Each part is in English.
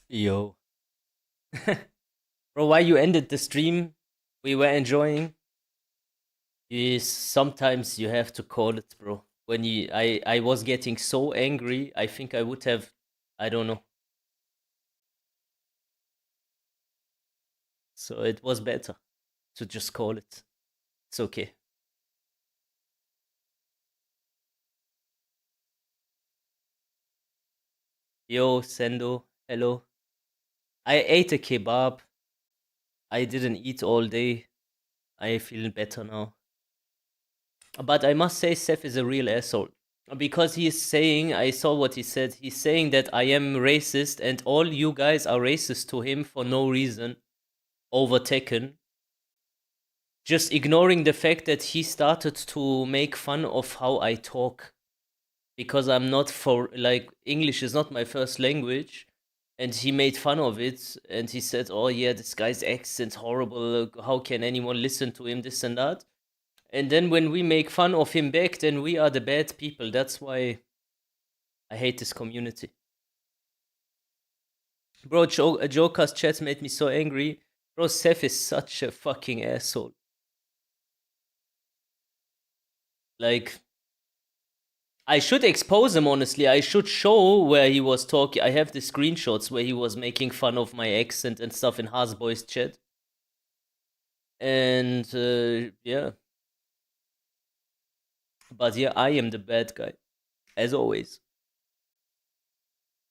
Yo. Bro, why you ended the stream? We were enjoying. Is sometimes you have to call it, bro. When I was getting so angry, I think I would have, I don't know. So it was better to just call it. It's okay. Yo, Sendo, hello. I ate a kebab. I didn't eat all day. I feel better now. But I must say, Seth is a real asshole. Because he's saying, I saw what he said. He's saying that I am racist and all you guys are racist to him for no reason over Tekken. Just ignoring the fact that he started to make fun of how I talk. Because I'm not for, like, English is not my first language. And he made fun of it. And he said, oh yeah, this guy's accent's horrible. How can anyone listen to him? This and that. And then when we make fun of him back, then we are the bad people. That's why I hate this community. Bro, Joker's chat made me so angry. Bro, Seth is such a fucking asshole. Like, I should expose him, honestly. I should show where he was talking. I have the screenshots where he was making fun of my accent and stuff in Hasboy's chat. And, yeah. But yeah, I am the bad guy. As always.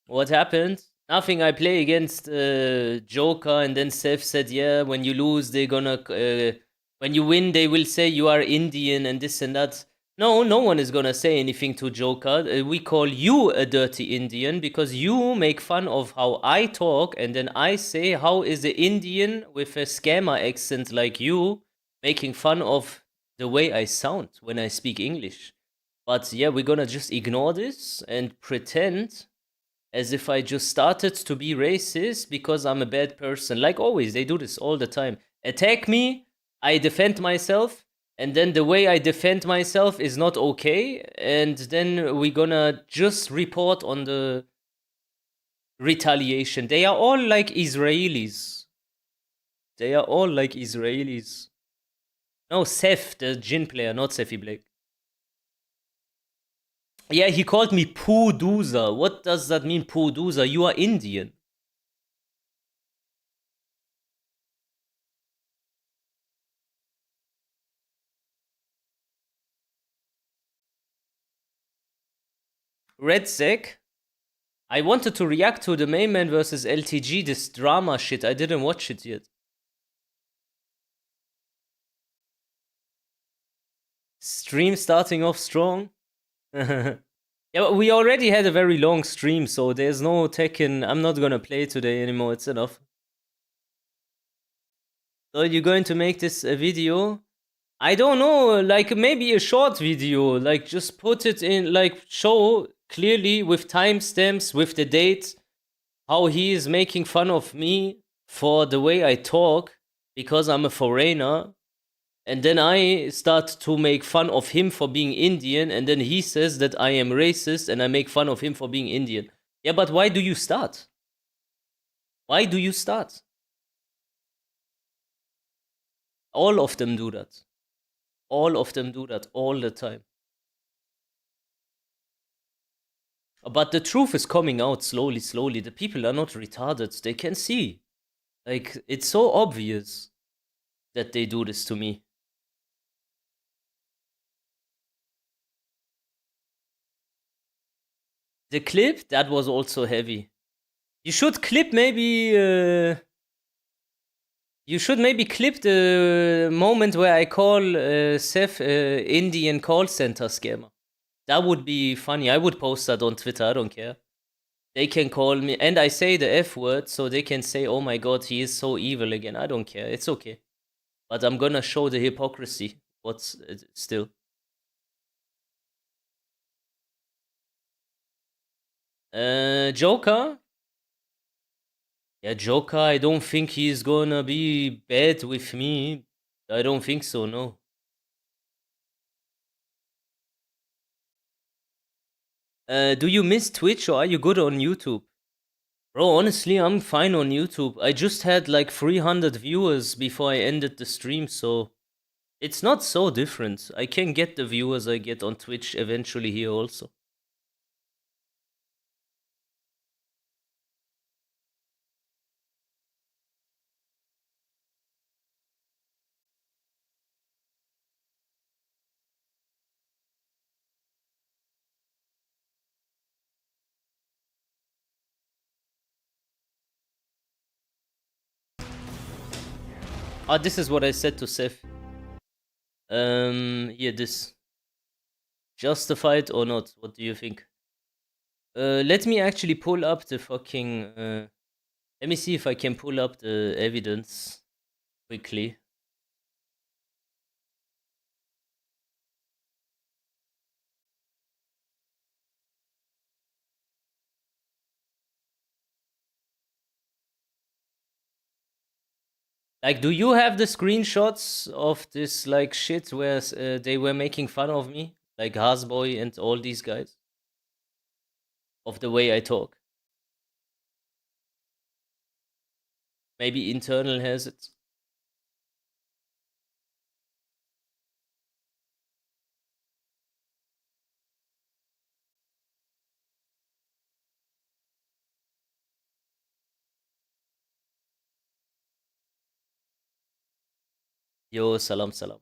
What happened? Nothing. I play against Joker, and then Seth said, yeah, when you lose, they're gonna... when you win, they will say you are Indian and this and that. No, no one is gonna say anything to Joker. We call you a dirty Indian because you make fun of how I talk, and then I say, how is the Indian with a scammer accent like you making fun of the way I sound when I speak English? But yeah, we're gonna just ignore this and pretend as if I just started to be racist because I'm a bad person. Like always, they do this all the time. Attack me, I defend myself, and then the way I defend myself is not okay, and then we're gonna just report on the retaliation. They are all like Israelis. They are all like Israelis. No, Seth, the Jin player, not Seffi Blake. Yeah, he called me Pooduza. What does that mean, Pooduza? You are Indian. Red Sack? I wanted to react to the Mayman versus LTG, this drama shit. I didn't watch it yet. Stream starting off strong. Yeah, but we already had a very long stream, so there's no Tekken. I'm not gonna play today anymore. It's enough. So you're going to make this a video? I don't know, like maybe a short video. Like just put it in, like show clearly with timestamps, with the date, how he is making fun of me for the way I talk because I'm a foreigner. And then I start to make fun of him for being Indian, and then he says that I am racist and I make fun of him for being Indian. Yeah, but why do you start? Why do you start? All of them do that. All of them do that all the time. But the truth is coming out slowly, slowly. The people are not retarded. They can see. Like, it's so obvious that they do this to me. The clip, that was also heavy. You should clip maybe... you should maybe clip the moment where I call Seth Indian call center scammer. That would be funny. I would post that on Twitter. I don't care. They can call me, and I say the F word, so they can say, oh my god, he is so evil again. I don't care. It's okay. But I'm gonna show the hypocrisy. What's still? Joker? Yeah, Joker, I don't think he's gonna be bad with me. I don't think so, no. Do you miss Twitch or are you good on YouTube? Bro, honestly, I'm fine on YouTube. I just had like 300 viewers before I ended the stream, so it's not so different. I can get the viewers I get on Twitch eventually here also. Ah, this is what I said to Seth. Yeah, this. Justified or not? What do you think? Let me actually pull up the fucking. Let me see if I can pull up the evidence quickly. Like, do you have the screenshots of this like shit where they were making fun of me, like Hasboy and all these guys, of the way I talk? Maybe internal has it. Yo, salam salam.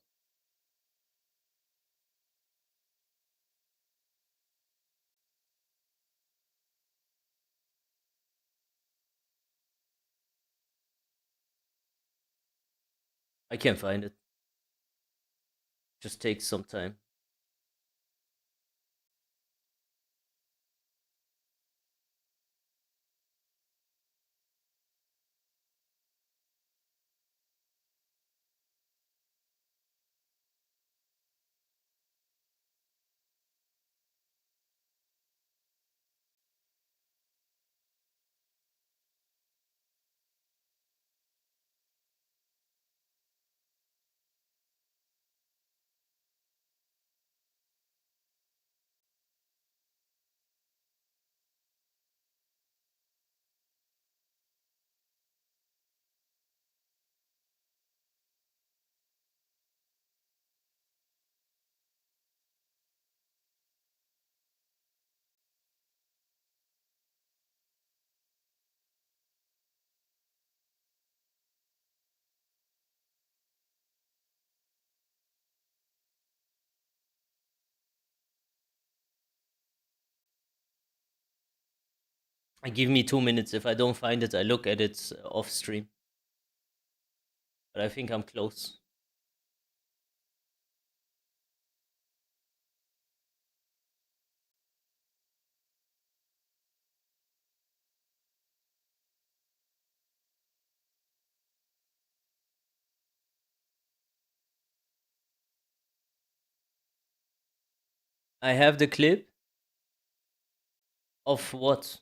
I can't find it. Just takes some time. Give me 2 minutes. If I don't find it, I look at it off stream. But I think I'm close. I have the clip of what?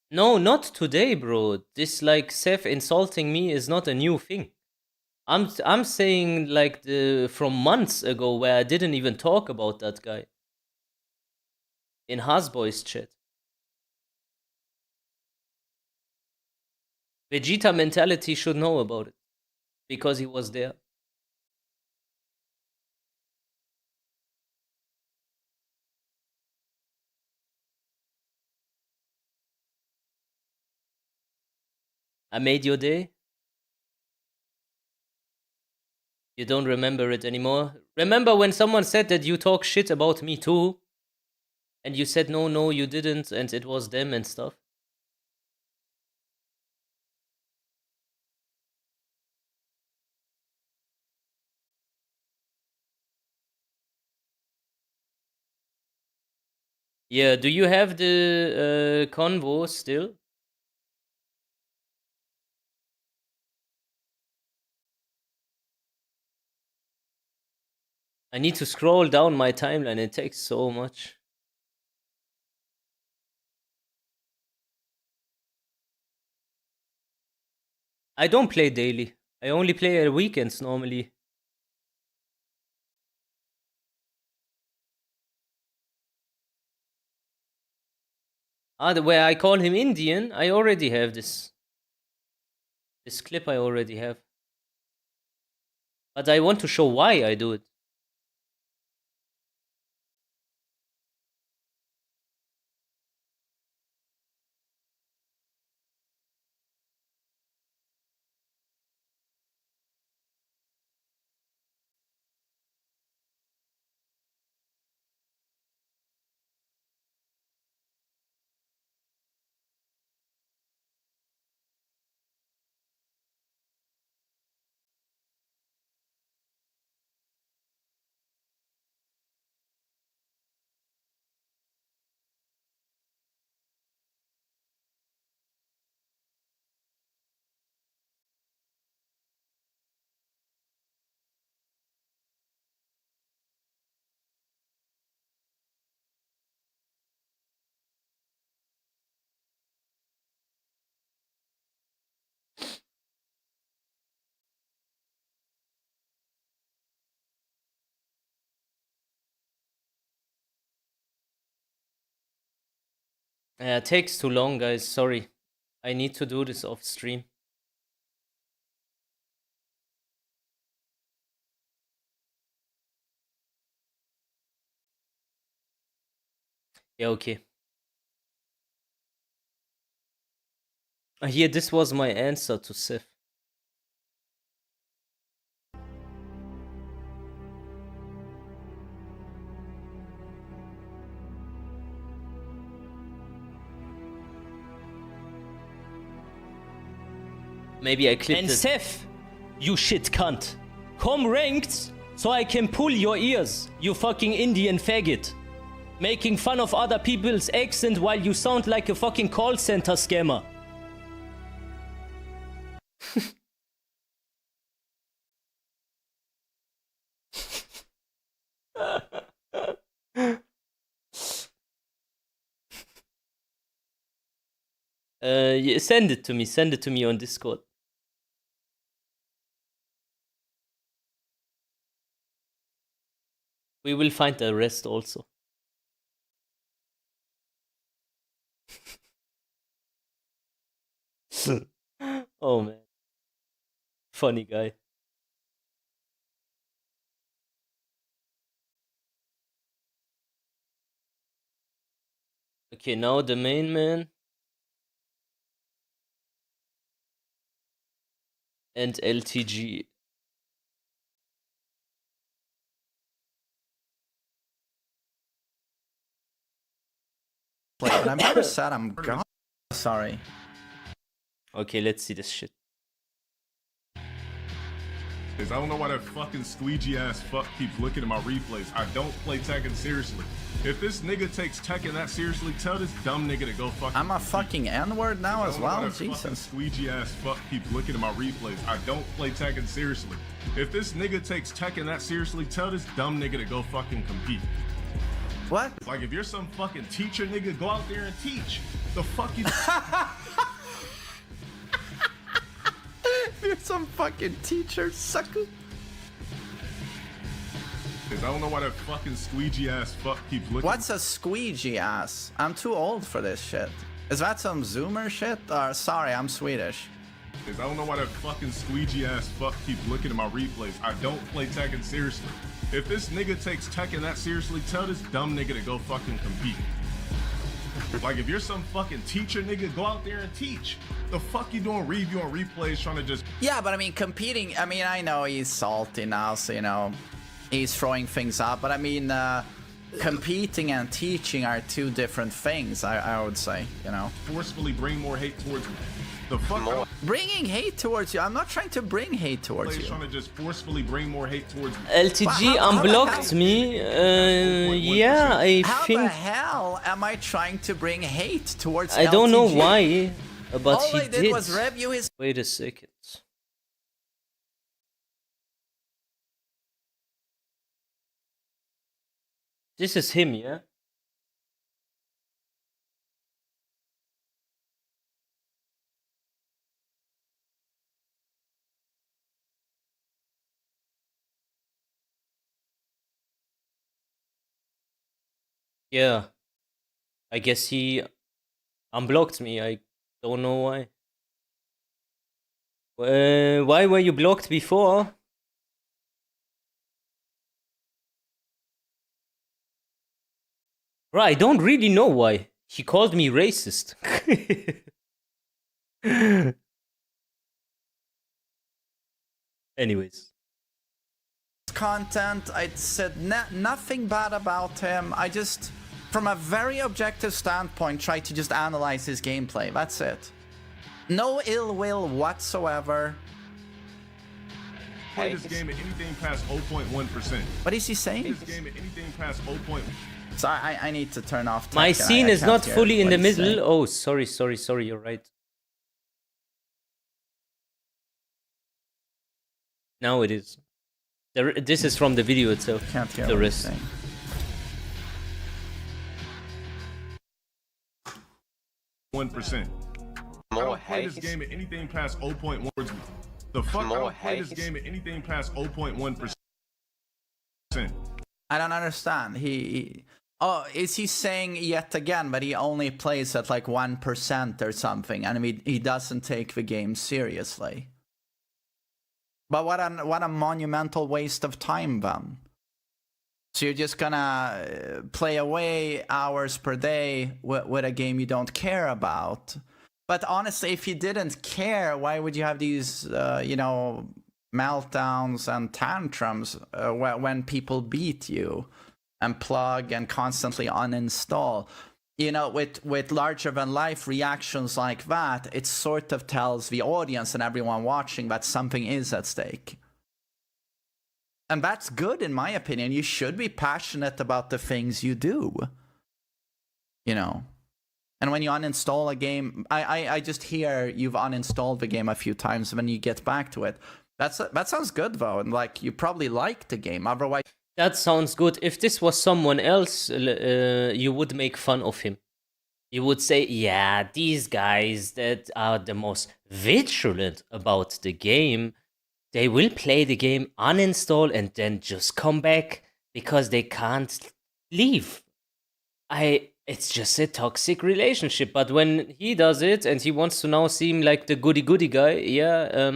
No, not today, bro. This like Seth insulting me is not a new thing. I'm saying like the from months ago where I didn't even talk about that guy in Hasboy's chat. Vegeta mentality should know about it because he was there. I made your day. You don't remember it anymore. Remember when someone said that you talk shit about me too? And you said no, no, you didn't, and it was them and stuff. Yeah, do you have the convo still? I need to scroll down my timeline. It takes so much. I don't play daily. I only play at weekends normally. The way I call him Indian, I already have this. This clip I already have. But I want to show why I do it. Takes too long, guys. Sorry. I need to do this off stream. Yeah, okay. Here, this was my answer to Sif. Maybe I clipped it. And Sif, you shit cunt. Come ranked so I can pull your ears, you fucking Indian faggot. Making fun of other people's accent while you sound like a fucking call center scammer. Yeah, send it to me. Send it to me on Discord. We will find the rest also. Oh man. Funny guy. Okay, now the main man. And LTG. Wait, and I'm very sad I'm gone. Sorry. Okay, let's see this shit. I don't know why that fucking squeegee ass fuck keeps looking at my replays. I don't play Tekken seriously. If this nigga takes Tekken that seriously, tell this dumb nigga to go fucking. I'm a fucking N-word now as well. Jesus. Squeegee ass fuck keeps looking at my replays. I don't play Tekken seriously. If this nigga takes Tekken that seriously, tell this dumb nigga to go fucking compete. What? Like if you're some fucking teacher nigga, go out there and teach. The fuck you. You're some fucking teacher, sucker. I don't know why that fucking squeegee ass fuck keeps looking. What's a squeegee ass? I'm too old for this shit. Is that some Zoomer shit? Or sorry, I'm Swedish. I don't know why that fucking squeegee ass fuck keeps looking at my replays. I don't play Tekken seriously. If this nigga takes Tekken that seriously, tell this dumb nigga to go fucking compete. Like if you're some fucking teacher nigga, go out there and teach. The fuck you doing review on replays trying to just. Yeah, but I mean competing, I mean I know he's salty now, so you know, he's throwing things up, but I mean competing and teaching are two different things, I would say, you know. Forcefully bring more hate towards me. The fuck more. Bringing hate towards you? I'm not trying to bring hate towards you. Trying to just forcefully bring more hate towards me. LTG unblocked me. Yeah, I think. How the hell am I trying to bring hate towards I don't know why, but all he I did was review his. Wait a second. This is him, yeah? Yeah. I guess he unblocked me. I don't know why. Why were you blocked before? Bro, I don't really know why. He called me racist. Anyways. Content, I said nothing bad about him. I just, from a very objective standpoint, try to just analyze his gameplay. That's it. No ill will whatsoever. Play this game at anything past 0.1%. What is he saying? Play this game at anything past 0.1%. Sorry, I need to turn off Tekken. My scene is not fully in the middle. Saying. Oh, sorry, you're right. Now it is. This is from the video itself. Can't hear the what rest. he's saying. 1%. I don't play this game at anything past 0.1%. The fuck? I don't play this game at anything past 0.1%. I don't understand. Oh, is he saying yet again that he only plays at like 1% or something, and he doesn't take the game seriously? But what a monumental waste of time then. So you're just gonna play away hours per day with a game you don't care about. But honestly, if you didn't care, why would you have these, meltdowns and tantrums when people beat you and plug and constantly uninstall? With larger than life reactions like that, it sort of tells the audience and everyone watching that something is at stake. And that's good, in my opinion. You should be passionate about the things you do. And when you uninstall a game, I just hear you've uninstalled the game a few times when you get back to it. That sounds good, though. And like, you probably like the game. Otherwise, that sounds good. If this was someone else, you would make fun of him. You would say, yeah, these guys that are the most vigilant about the game, they will play the game, uninstall, and then just come back because they can't leave. It's just a toxic relationship. But when he does it and he wants to now seem like the goody-goody guy,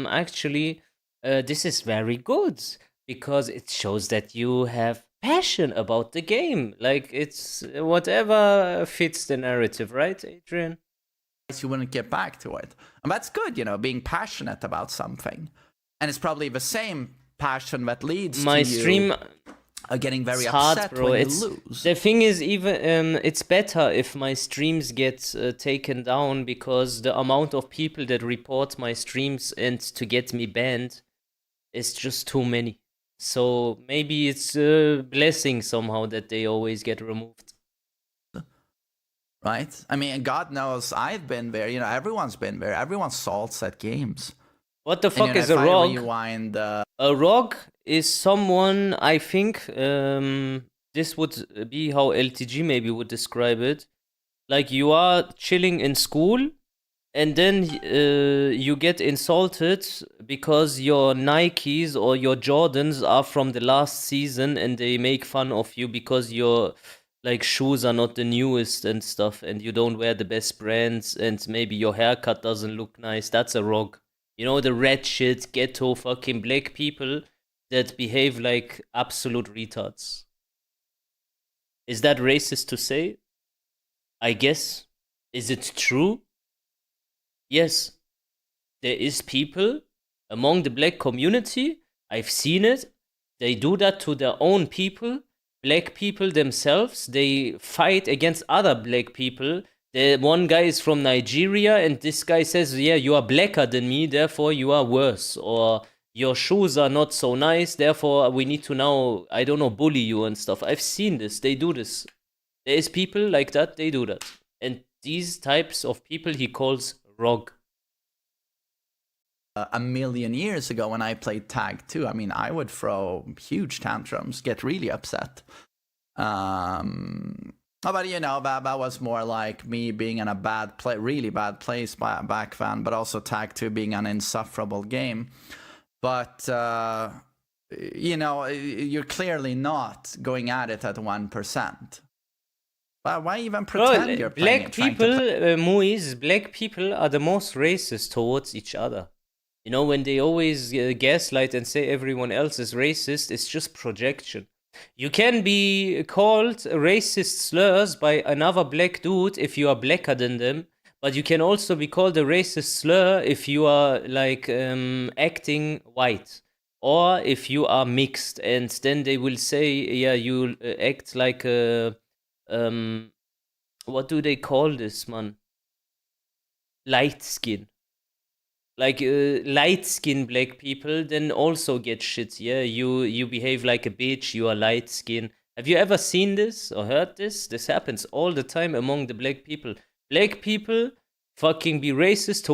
actually, this is very good because it shows that you have passion about the game. Like, it's whatever fits the narrative, right, Adrian? you wouldn't get back to it. And that's good, being passionate about something. And it's probably the same passion that leads My to stream you getting very hard, upset bro. when you lose. The thing is, even it's better if my streams get taken down because the amount of people that report my streams and to get me banned is just too many. So maybe it's a blessing somehow that they always get removed. Right? I mean, God knows I've been there. Everyone's been there. Everyone salts at games. What the fuck And, is a ROG? Rewind, A ROG is someone, I think, this would be how LTG maybe would describe it. Like, you are chilling in school, and then you get insulted because your Nikes or your Jordans are from the last season, and they make fun of you because your shoes are not the newest and stuff, and you don't wear the best brands, and maybe your haircut doesn't look nice. That's a ROG. The red shit, ghetto fucking black people that behave like absolute retards. Is that racist to say? I guess. Is it true? Yes. There is people among the black community. I've seen it. They do that to their own people. Black people themselves. They fight against other black people. The one guy is from Nigeria, and this guy says, yeah, you are blacker than me, therefore you are worse. Or your shoes are not so nice, therefore we need to now, I don't know, bully you and stuff. I've seen this. They do this. There is people like that, they do that. And these types of people he calls ROG. A million years ago when I played Tag 2, I mean, I would throw huge tantrums, get really upset. But that was more like me being in a really bad place back then, but also Tag 2 being an insufferable game. But, you're clearly not going at it at 1%. Why even Bro, pretend you're playing? black Trying to people, play? Muiz, black people are the most racist towards each other. You know, when they always gaslight and say everyone else is racist, it's just projection. You can be called racist slurs by another black dude if you are blacker than them, but you can also be called a racist slur if you are like acting white, or if you are mixed, and then they will say, yeah, you act like a what do they call this, man? Light skin. Like light skin black people then also get shit. Yeah, you behave like a bitch. You are light skin. Have you ever seen this or heard this? This happens all the time among the black people. Black people fucking be racist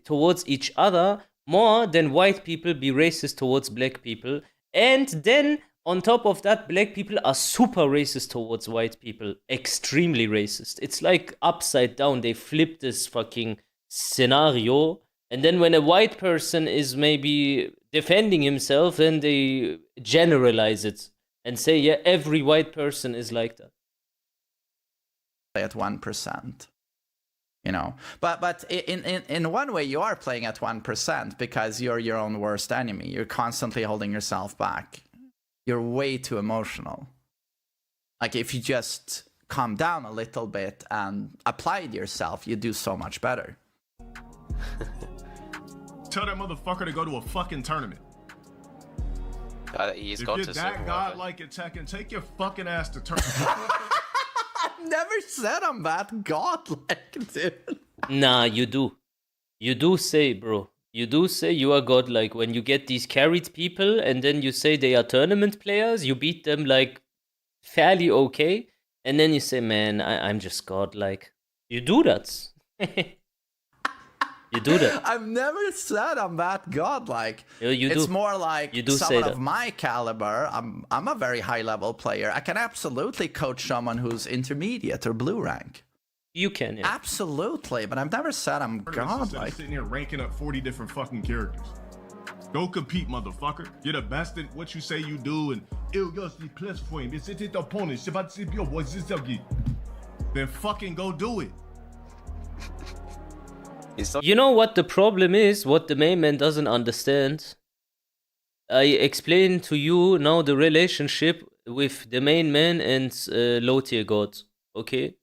towards each other more than white people be racist towards black people. And then on top of that, black people are super racist towards white people. Extremely racist. It's like upside down. They flip this fucking scenario. And then when a white person is maybe defending himself, then they generalize it and say, yeah, every white person is like that. At 1%. You know, but in one way you are playing at 1% because you're your own worst enemy. You're constantly holding yourself back. You're way too emotional. Like if you just calm down a little bit and apply it yourself, you do so much better. Tell that motherfucker to go to a fucking tournament. He's If got you're to that godlike at Tekken, take your fucking ass to tournament. I've never said I'm that godlike, dude. Nah, you do. You do say, bro. You do say you are godlike when you get these carried people and then you say they are tournament players. You beat them like fairly okay. And then you say, man, I'm just godlike. You do that. You do that. I've never said I'm that godlike. You It's do. more like You do say someone that. of my caliber. I'm a very high level player. I can absolutely coach someone who's intermediate or blue rank. You can, yeah. Absolutely, but I've never said I'm Instead of godlike. sitting here ranking up 40 different fucking characters. Go compete, motherfucker. You're the best at what you say you do, and then fucking go do it. You know what the problem is? What the main man doesn't understand? I explain to you now the relationship with the main man and low tier gods. Okay?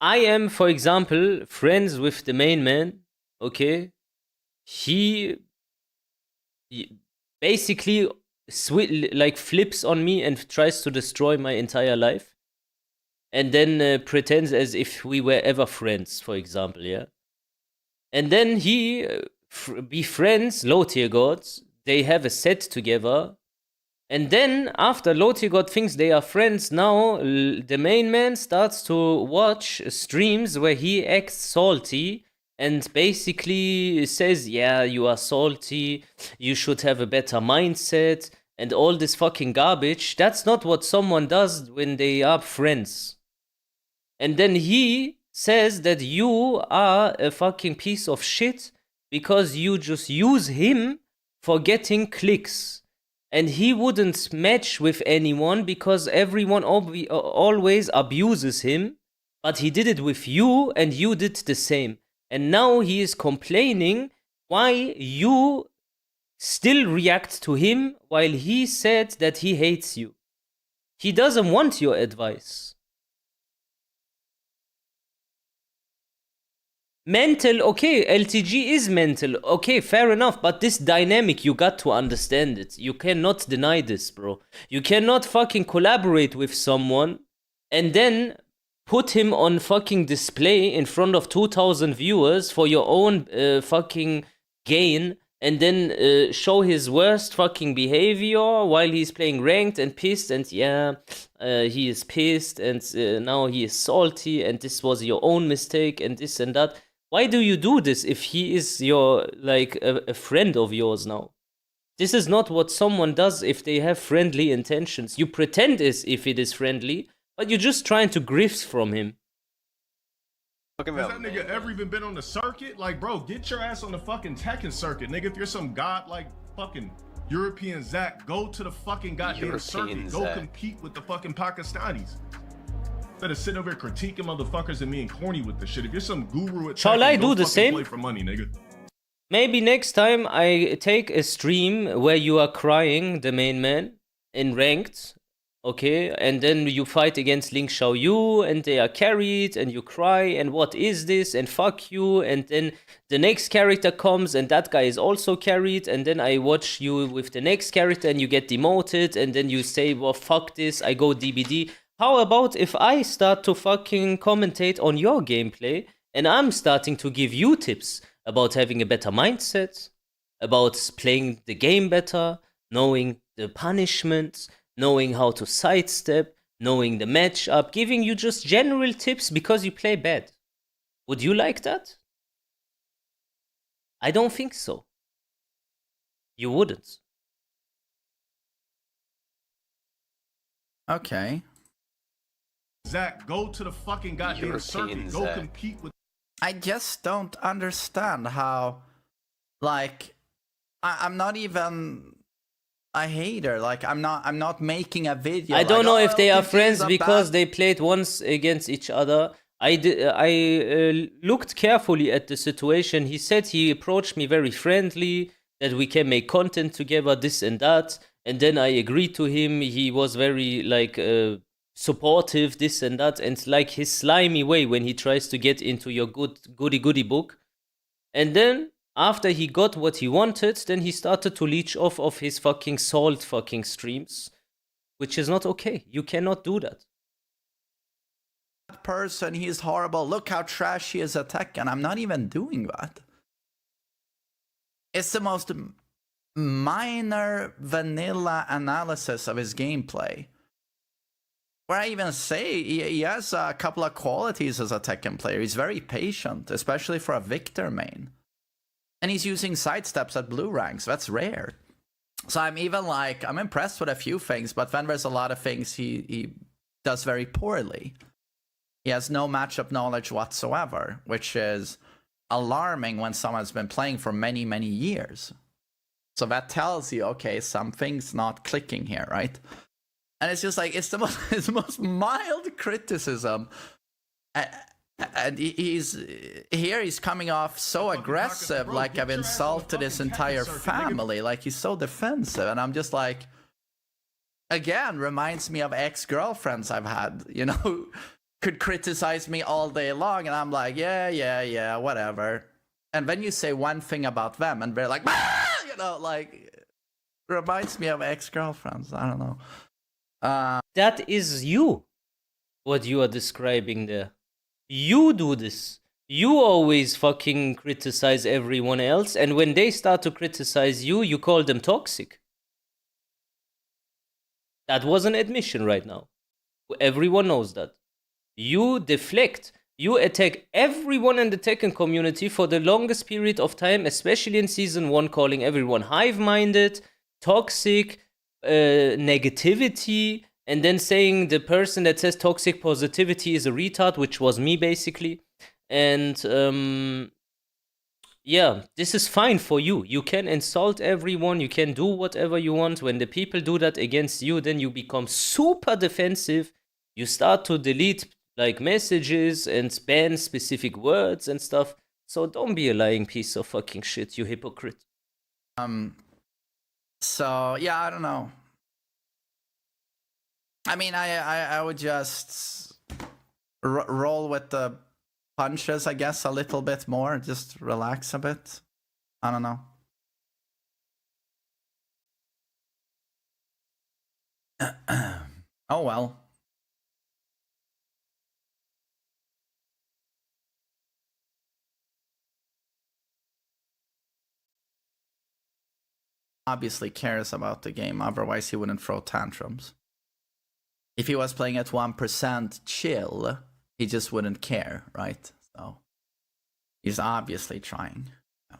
I am, for example, friends with the main man. Okay? He basically like flips on me and tries to destroy my entire life. And then pretends as if we were ever friends, for example, yeah? And then he befriends low tier gods. They have a set together. And then after low tier god thinks they are friends, now the main man starts to watch streams where he acts salty and basically says, yeah, you are salty, you should have a better mindset, and all this fucking garbage. That's not what someone does when they are friends. And then he says that you are a fucking piece of shit because you just use him for getting clicks. And he wouldn't match with anyone because everyone always abuses him. But he did it with you and you did the same. And now he is complaining why you still react to him while he said that he hates you. He doesn't want your advice. Mental, okay, LTG is mental, okay, fair enough, but this dynamic, you got to understand it. You cannot deny this, bro. You cannot fucking collaborate with someone and then put him on fucking display in front of 2,000 viewers for your own fucking gain and then show his worst fucking behavior while he's playing ranked and pissed and yeah, he is pissed and now he is salty and this was your own mistake and this and that. Why do you do this if he is your, like, a friend of yours now? This is not what someone does if they have friendly intentions. You pretend as if it is friendly, but you're just trying to grift from him. Has that nigga ever even been on the circuit? Like, bro, get your ass on the fucking Tekken circuit, nigga. If you're some god like fucking European Zach, go to the fucking goddamn circuit. Go compete with the fucking Pakistanis. Instead of sitting over here critiquing motherfuckers and being corny with the shit. If you're some guru at Shall Tekken, I go do the fucking same? play for money, nigga. Maybe next time I take a stream where you are crying, the main man, in ranked, okay? And then you fight against Link Xiaoyu, and they are carried, and you cry, and what is this, and fuck you, and then the next character comes, and that guy is also carried, and then I watch you with the next character, and you get demoted, and then you say, well, fuck this, I go DBD. How about if I start to fucking commentate on your gameplay, and I'm starting to give you tips about having a better mindset, about playing the game better, knowing the punishments, knowing how to sidestep, knowing the matchup, giving you just general tips because you play bad. Would you like that? I don't think so. You wouldn't. Okay. Zach, go to the fucking goddamn European circuit. Go Zach. compete with. I just don't understand how, like, I'm not even a hater. Like, I'm not making a video. I don't like, know "Oh, if they are this is friends a because bad-" they played once against each other. I looked carefully at the situation. He said he approached me very friendly, that we can make content together, this and that. And then I agreed to him. He was very like supportive, this and that, and like his slimy way when he tries to get into your goody book. And then after he got what he wanted, then he started to leech off of his fucking salt fucking streams, which is not okay. You cannot do that. person, he's horrible. Look how trash he is at Tekken. I'm not even doing that. It's the most minor vanilla analysis of his gameplay. Where I even say he has a couple of qualities as a Tekken player. He's very patient, especially for a Victor main. And he's using sidesteps at blue ranks. That's rare. So I'm even like, I'm impressed with a few things, but then there's a lot of things he does very poorly. He has no matchup knowledge whatsoever, which is alarming when someone's been playing for many, many years. So that tells you, okay, something's not clicking here, right? And it's just like, it's the most mild criticism. And he's coming off so aggressive, like I've insulted his entire family, like he's so defensive. And I'm just like, again, reminds me of ex-girlfriends I've had, you know, could criticize me all day long. And I'm like, yeah, whatever. And then you say one thing about them and they're like, ah! You know, like, reminds me of ex-girlfriends. I don't know. That is you, what you are describing there. You do this. You always fucking criticize everyone else, and when they start to criticize you, you call them toxic. That was an admission right now. Everyone knows that. You deflect. You attack everyone in the Tekken community for the longest period of time, especially in Season 1, calling everyone hive-minded, toxic, negativity, and then saying the person that says toxic positivity is a retard, which was me basically. And yeah, this is fine for you. You can insult everyone, you can do whatever you want. When the people do that against you, then you become super defensive. You start to delete like messages and ban specific words and stuff. So don't be a lying piece of fucking shit, you hypocrite. So yeah, I don't know. I mean, I would just roll with the punches, I guess, a little bit more. Just relax a bit. I don't know. Oh well. Obviously cares about the game, otherwise he wouldn't throw tantrums. If he was playing at 1% chill, he just wouldn't care, right? So he's obviously trying. Yeah.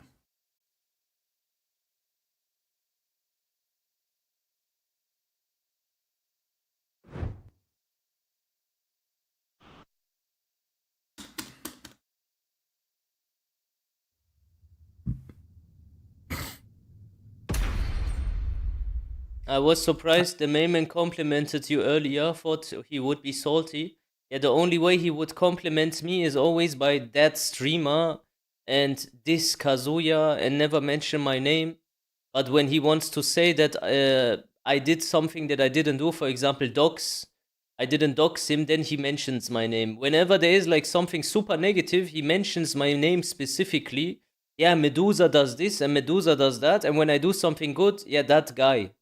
I was surprised the Mayman complimented you earlier, thought he would be salty. Yeah, the only way he would compliment me is always by that streamer and this Kazuya and never mention my name. But when he wants to say that I did something that I didn't do, for example, dox, I didn't dox him, then he mentions my name. Whenever there is like something super negative, he mentions my name specifically. Yeah, Medusa does this and Medusa does that. And when I do something good, yeah, that guy.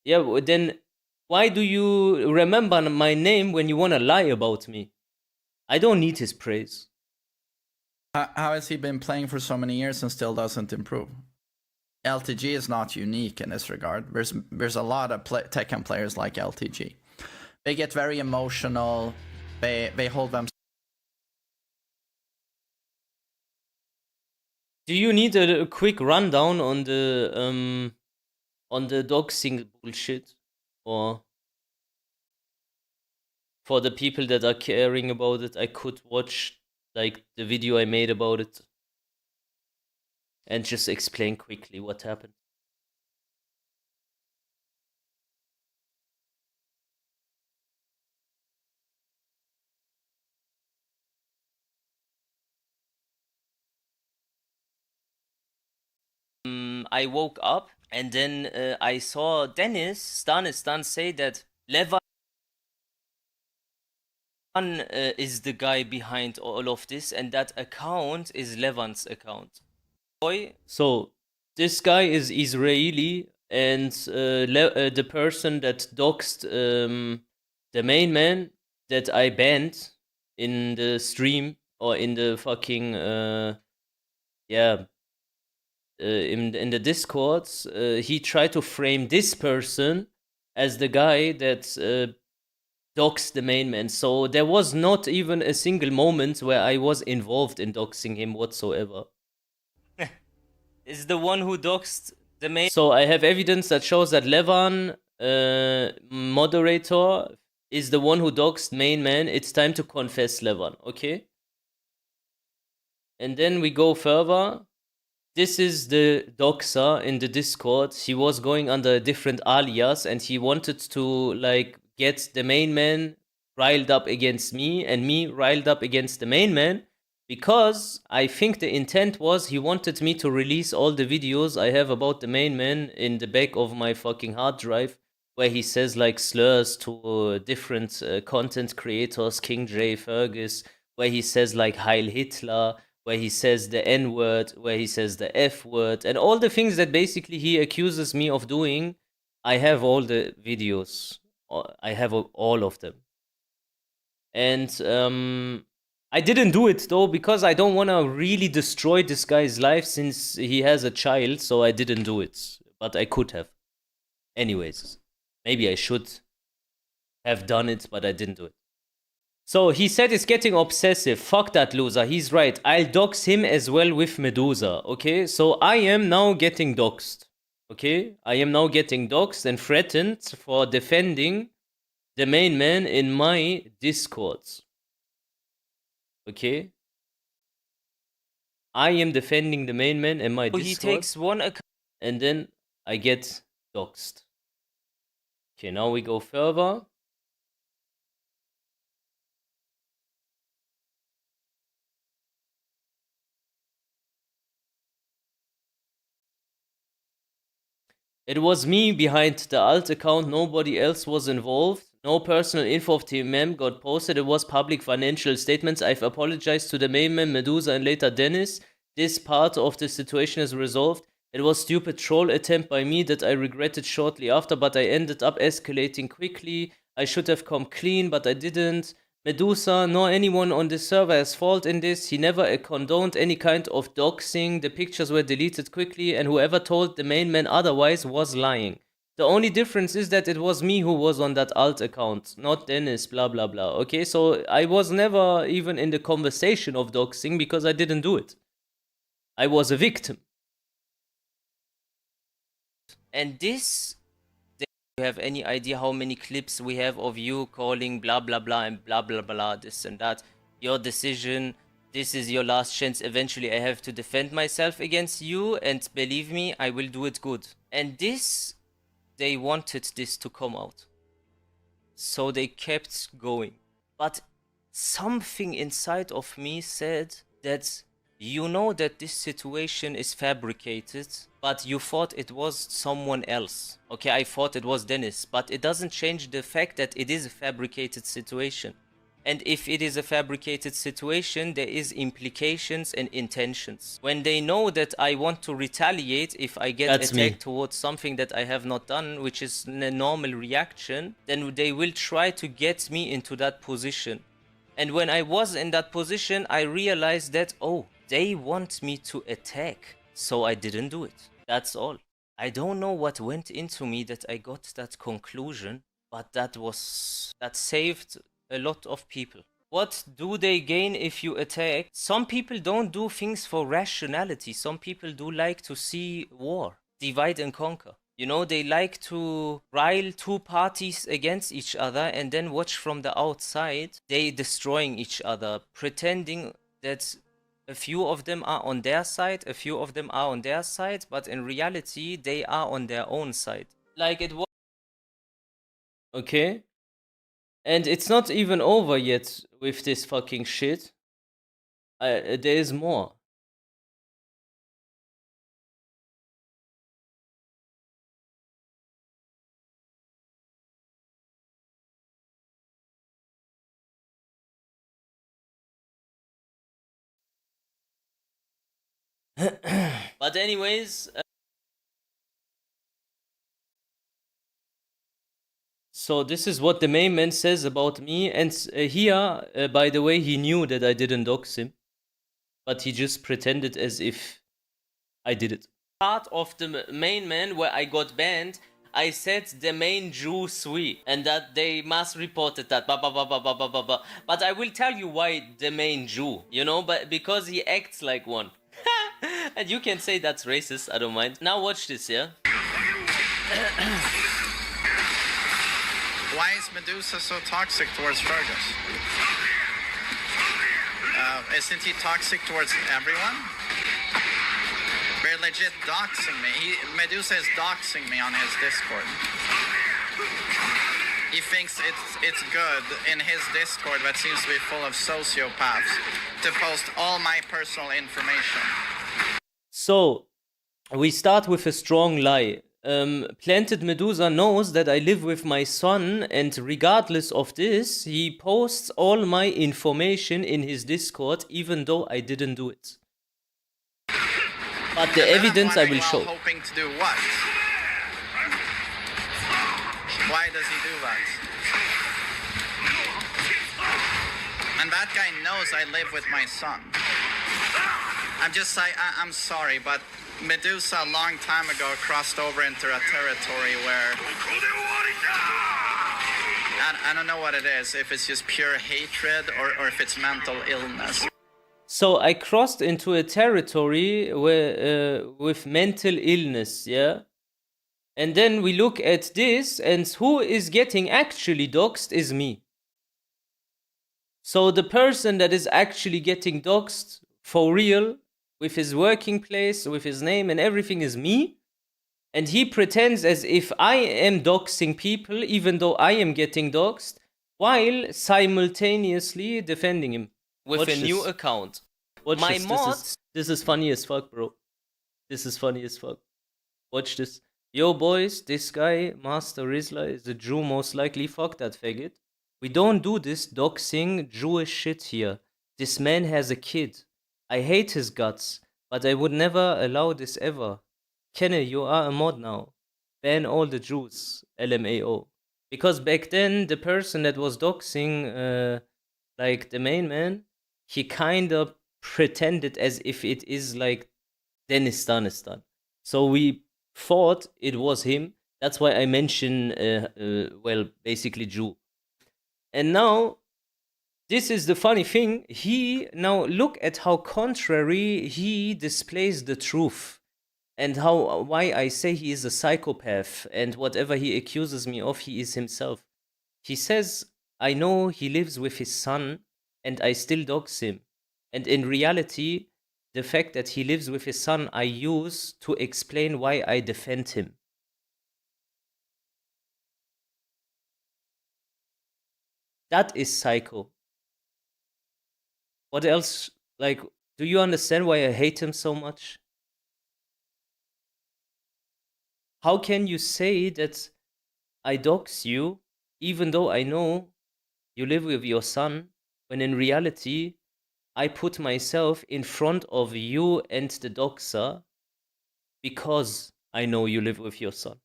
Yeah, then why do you remember my name when you want to lie about me? I don't need his praise. How has he been playing for so many years and still doesn't improve? LTG is not unique in this regard. There's a lot of Tekken players like LTG. They get very emotional. They hold them. Do you need a quick rundown on the doxing bullshit, or for the people that are caring about it, I could watch like the video I made about it and just explain quickly what happened. I woke up and then I saw Dennis Stanistan say that Levan is the guy behind all of this, and that account is Levan's account. So this guy is Israeli, and the person that doxed the main man that I banned in the stream or in the fucking in the discords, he tried to frame this person as the guy that doxed the main man. So there was not even a single moment where I was involved in doxing him whatsoever. Is the one who doxed the main. So I have evidence that shows that Levan, moderator, is the one who doxed main man. It's time to confess Levan, okay? And then we go further. This is the doxer in the Discord. He was going under a different alias and he wanted to like get the main man riled up against me and me riled up against the main man, because I think the intent was he wanted me to release all the videos I have about the main man in the back of my fucking hard drive, where he says like slurs to different content creators, King J, Fergus, where he says like Heil Hitler, where he says the N-word, where he says the F-word, and all the things that basically he accuses me of doing. I have all the videos. I have all of them. And I didn't do it though because I don't want to really destroy this guy's life since he has a child, so I didn't do it. But I could have. Anyways, maybe I should have done it, but I didn't do it. So he said it's getting obsessive. Fuck that loser. He's right. I'll dox him as well with Medusa. Okay, so I am now getting doxed. Okay, I am now getting doxed and threatened for defending the main man in my discords. Okay, I am defending the main man in my Discord. He takes one account and then I get doxed. Okay, now we go further. It was me behind the alt account, nobody else was involved. No personal info of TMM got posted, it was public financial statements. I've apologized to the main man, Medusa, and later Dennis. This part of the situation is resolved. It was stupid troll attempt by me that I regretted shortly after, but I ended up escalating quickly. I should have come clean, but I didn't. Medusa nor anyone on this server has fault in this. He never condoned any kind of doxing. The pictures were deleted quickly, and whoever told the main man otherwise was lying. The only difference is that it was me who was on that alt account, not Dennis, blah blah blah. Okay, so I was never even in the conversation of doxing because I didn't do it. I was a victim. And this, do you have any idea how many clips we have of you calling blah blah blah and blah blah blah, this and that? Your decision, this is your last chance. Eventually I have to defend myself against you, and believe me, I will do it good. And this, they wanted this to come out, so they kept going. But something inside of me said that you know that this situation is fabricated, but you thought it was someone else. Okay, I thought it was Dennis, but it doesn't change the fact that it is a fabricated situation. And if it is a fabricated situation, there is implications and intentions. When they know that I want to retaliate if I get That's me. attacked towards something that I have not done, which is a normal reaction, then they will try to get me into that position. And when I was in that position, I realized that, oh, they want me to attack, so I didn't do it. That's all. I don't know what went into me that I got that conclusion, but that saved a lot of people. What do they gain if you attack? Some people don't do things for rationality. Some people do like to see war, divide and conquer. You know, they like to rile two parties against each other and then watch from the outside they destroying each other, pretending that a few of them are on their side, a few of them are on their side, but in reality they are on their own side. Like it was. Okay? And it's not even over yet with this fucking shit. There is more. But anyways, so this is what the main man says about me, and here, by the way, he knew that I didn't dox him, but he just pretended as if I did it. Part of the main man where I got banned, I said the main Jew Sui, and that they must report it that blah blah blah blah blah blah blah blah. But I will tell you why the main Jew, you know, but because he acts like one. And you can say that's racist, I don't mind. Now watch this, yeah? Why is Medusa so toxic towards Fergus? Isn't he toxic towards everyone? They're legit doxing me. Medusa is doxing me on his Discord. He thinks it's good in his Discord that seems to be full of sociopaths to post all my personal information. So, we start with a strong lie. Planted Medusa knows that I live with my son, and regardless of this, he posts all my information in his Discord, even though I didn't do it. But the evidence I will show. Hoping to do what? Why does he do that? And that guy knows I live with my son. I'm sorry, but Medusa a long time ago crossed over into a territory where I don't know what it is, if it's just pure hatred or if it's mental illness. So I crossed into a territory where with mental illness, yeah? And then we look at this, and who is getting actually doxed is me. So the person that is actually getting doxed for real, with his working place, with his name and everything, is me. And he pretends as if I am doxing people, even though I am getting doxed, while simultaneously defending him with Watch a new this. account. Watch My this. mods. This is funny as fuck, bro. This is funny as fuck. Watch this. Yo, boys, this guy, Master Rizla, is a Jew, most likely. Fuck that faggot. We don't do this doxing Jewish shit here. This man has a kid. I hate his guts, but I would never allow this ever. Kenny, you are a mod now. Ban all the Jews. LMAO. Because back then, the person that was doxing, like the main man, he kind of pretended as if it is like Danistan. So we thought it was him. That's why I mention, well, basically Jew. And now, this is the funny thing. Now look at how contrary he displays the truth. And why I say he is a psychopath, and whatever he accuses me of, he is himself. He says, I know he lives with his son, and I still dox him. And in reality, the fact that he lives with his son, I use to explain why I defend him. That is psycho. What else? Like, do you understand why I hate him so much? How can you say that I dox you, even though I know you live with your son, when in reality, I put myself in front of you and the doxer because I know you live with your son?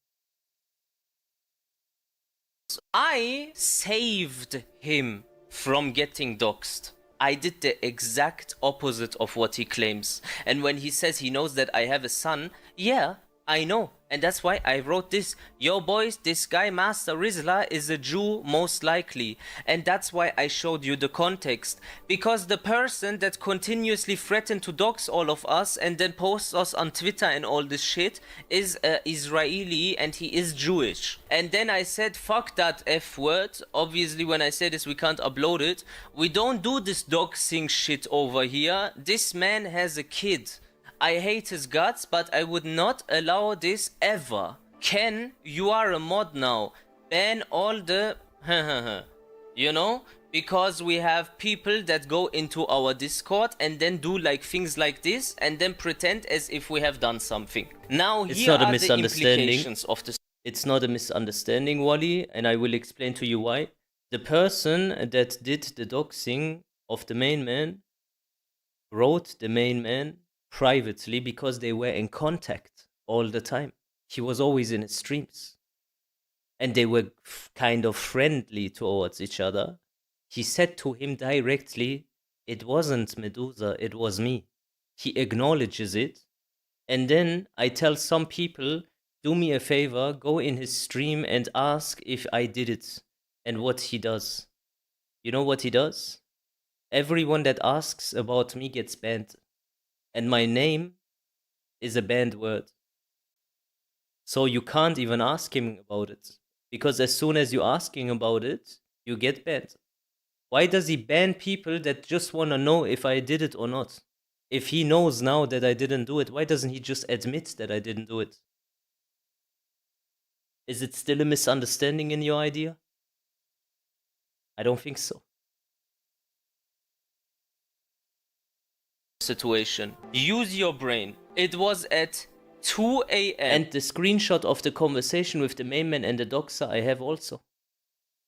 I saved him from getting doxed. I did the exact opposite of what he claims. And when he says he knows that I have a son, yeah, I know. And that's why I wrote this. Yo boys, this guy Master Rizla is a Jew most likely. And that's why I showed you the context. Because the person that continuously threatened to dox all of us and then posts us on Twitter and all this shit is Israeli and he is Jewish. And then I said fuck that F word. Obviously when I say this we can't upload it. We don't do this doxing shit over here. This man has a kid. I hate his guts, but I would not allow this ever. Ken, you are a mod now. Ban all the you know? Because we have people that go into our Discord and then do like things like this and then pretend as if we have done something. Now It's here not a are the misunderstanding. implications of this. It's not a misunderstanding, Wally, and I will explain to you why. The person that did the doxing of the main man wrote the main man privately because they were in contact all the time. He was always in his streams. And they were kind of friendly towards each other. He said to him directly, it wasn't Medusa, it was me. He acknowledges it. And then I tell some people, do me a favor, go in his stream and ask if I did it. And what he does. You know what he does? Everyone that asks about me gets banned. And my name is a banned word. So you can't even ask him about it. Because as soon as you're asking about it, you get banned. Why does he ban people that just want to know if I did it or not? If he knows now that I didn't do it, why doesn't he just admit that I didn't do it? Is it still a misunderstanding in your idea? I don't think so. Situation. Use your brain. It was at 2 a.m. And the screenshot of the conversation with the main man and the doxer I have also.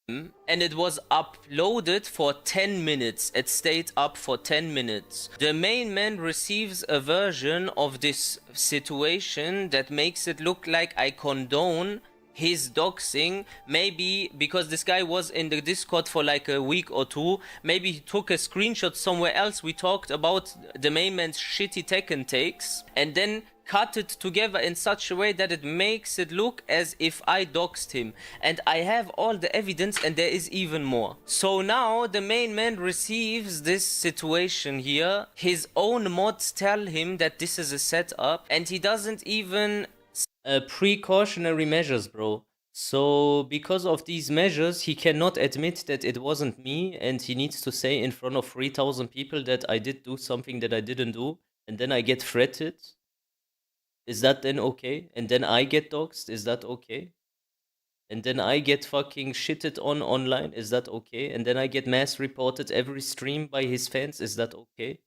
And it was uploaded for 10 minutes. It stayed up for 10 minutes. The main man receives a version of this situation that makes it look like I condone his doxing. Maybe because this guy was in the Discord for like a week or two, maybe he took a screenshot somewhere else. We talked about the main man's shitty Tekken takes and then cut it together in such a way that it makes it look as if I doxed him. And I have all the evidence and there is even more. So now the main man receives this situation here. His own mods tell him that this is a setup and he doesn't even... Precautionary measures, bro. So because of these measures, he cannot admit that it wasn't me and he needs to say in front of 3,000 people that I did do something that I didn't do and then I get threatened. Is that then okay? And then I get doxxed? Is that okay? And then I get fucking shitted on online? Is that okay? And then I get mass reported every stream by his fans? Is that okay?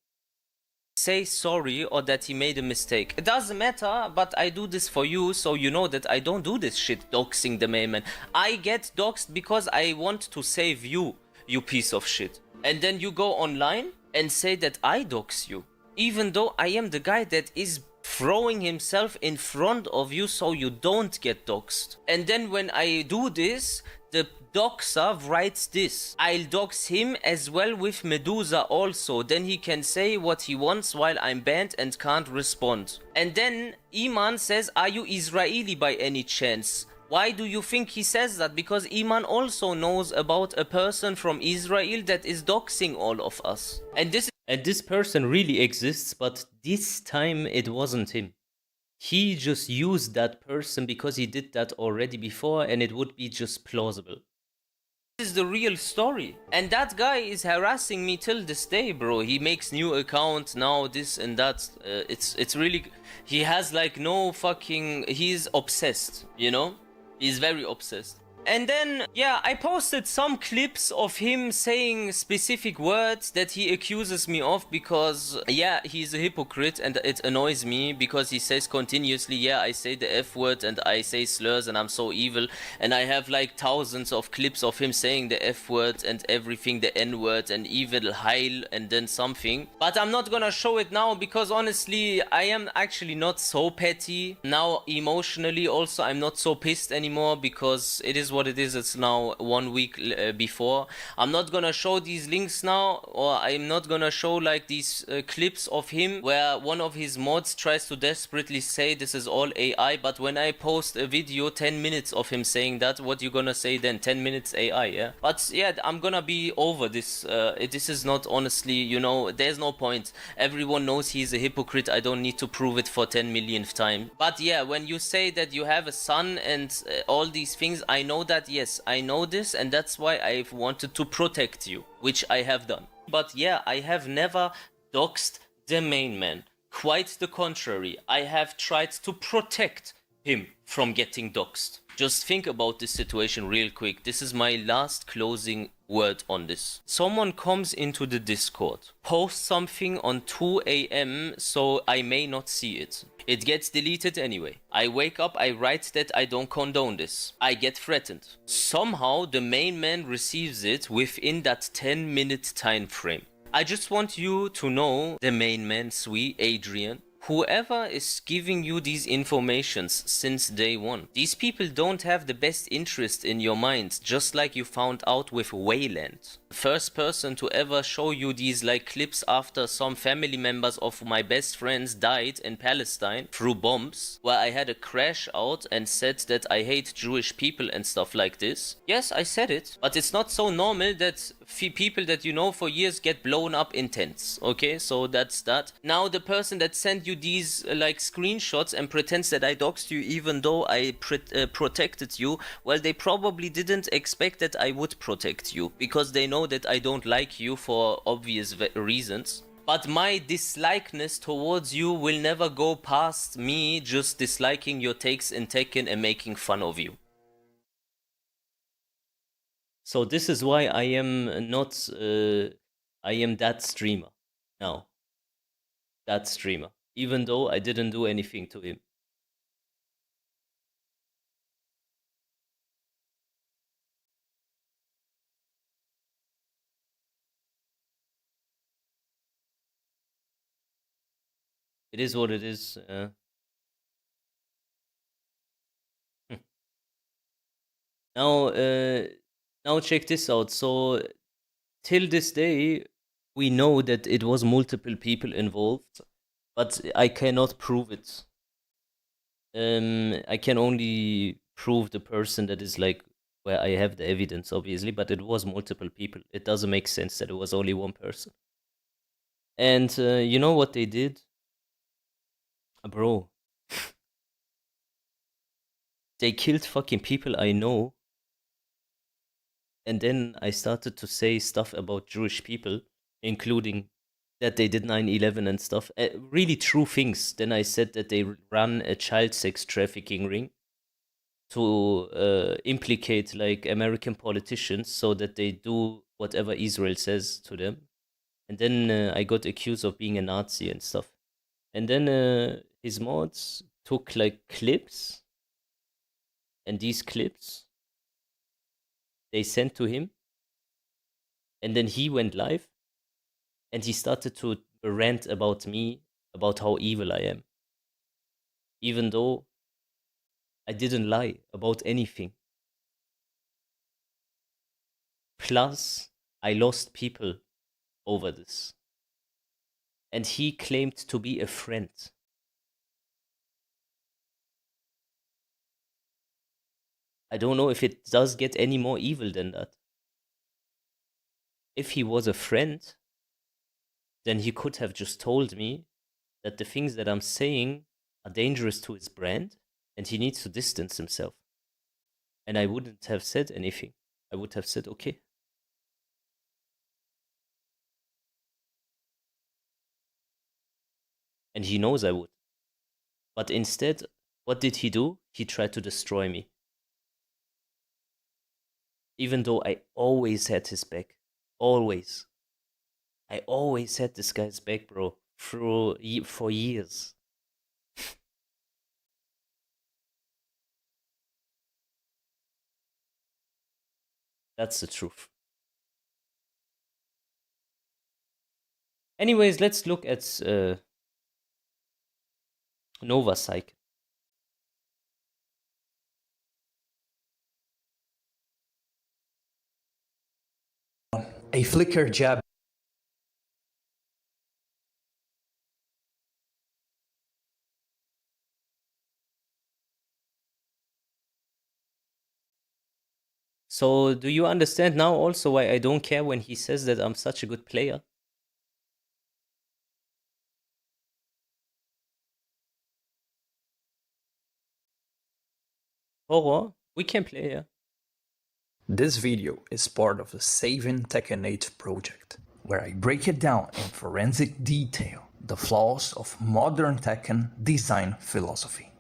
Say sorry or that he made a mistake. It doesn't matter, but I do this for you so you know that I don't do this shit doxing the main man. I get doxed because I want to save you, you piece of shit. And then you go online and say that I dox you. Even though I am the guy that is throwing himself in front of you so you don't get doxed. And then when I do this, the doxer writes this. I'll dox him as well with Medusa also. Then he can say what he wants while I'm banned and can't respond. And then Iman says, are you Israeli by any chance? Why do you think he says that? Because Iman also knows about a person from Israel that is doxing all of us. And this person really exists, but this time it wasn't him. He just used that person because he did that already before and it would be just plausible. This is the real story. And that guy is harassing me till this day, bro. He makes new accounts now, this and that. It's really... He has like no fucking... He's obsessed, you know? He's very obsessed. And then, yeah, I posted some clips of him saying specific words that he accuses me of because, yeah, he's a hypocrite and it annoys me because he says continuously, yeah, I say the F word and I say slurs and I'm so evil. And I have like thousands of clips of him saying the F word and everything, the N word and evil, Heil and then something. But I'm not gonna show it now because honestly, I am actually not so petty. Now, emotionally, also, I'm not so pissed anymore because it is what it is. It's now 1 week before. I'm not gonna show these links now, or I'm not gonna show like these clips of him where one of his mods tries to desperately say this is all AI, but when I post a video 10 minutes of him saying that, what you gonna say then? 10 minutes AI, yeah? But yeah, I'm gonna be over this. This is not honestly, you know, there's no point. Everyone knows he's a hypocrite. I don't need to prove it for 10 millionth time. But yeah, when you say that you have a son and all these things, I know that, yes, I know this, and that's why I've wanted to protect you, which I have done. But yeah, I have never doxed the main man. Quite the contrary, I have tried to protect him from getting doxed. Just think about this situation real quick. This is my last closing word on this. Someone comes into the Discord, posts something on 2 a.m. so I may not see it. It gets deleted anyway. I wake up, I write that I don't condone this. I get threatened. Somehow the main man receives it within that 10-minute time frame. I just want you to know, the main man, Sui, Adrian, whoever is giving you these informations since day one, these people don't have the best interest in your mind, just like you found out with Wayland. First person to ever show you these like clips after some family members of my best friends died in Palestine through bombs, where I had a crash out and said that I hate Jewish people and stuff like this. Yes, I said it, but it's not so normal that people that you know for years get blown up in tents, okay? So that's that. Now the person that sent you these like screenshots and pretends that I doxed you even though I protected you, well, they probably didn't expect that I would protect you because they know that I don't like you for obvious reasons. But my dislikeness towards you will never go past me just disliking your takes in Tekken and making fun of you. So this is why I am not, I am that streamer now. That streamer. Even though I didn't do anything to him. It is what it is. Now, now check this out. So, till this day, we know that it was multiple people involved, but I cannot prove it. I can only prove the person that is like where I have the evidence, obviously, but it was multiple people. It doesn't make sense that it was only one person. And you know what they did? Bro. They killed fucking people I know. And then I started to say stuff about Jewish people, including that they did 9/11 and stuff. Really true things. Then I said that they run a child sex trafficking ring to implicate like American politicians so that they do whatever Israel says to them. And then I got accused of being a Nazi and stuff. And then his mods took like clips, and these clips they sent to him, and then he went live and he started to rant about me, about how evil I am, even though I didn't lie about anything. Plus, I lost people over this. And he claimed to be a friend. I don't know if it does get any more evil than that. If he was a friend, then he could have just told me that the things that I'm saying are dangerous to his brand and he needs to distance himself. And I wouldn't have said anything. I would have said, okay. And he knows I would. But instead, what did he do? He tried to destroy me. Even though I always had his back. Always. I always had this guy's back, bro. For years. That's the truth. Anyways, let's look at Nova Psych. A flicker jab. So, do you understand now also why I don't care when he says that I'm such a good player? Horror? We can play, yeah. This video is part of the Saving Tekken 8 project, where I break it down in forensic detail the flaws of modern Tekken design philosophy.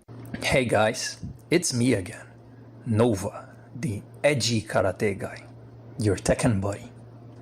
Hey guys, it's me again, Nova, the edgy karate guy, your Tekken buddy.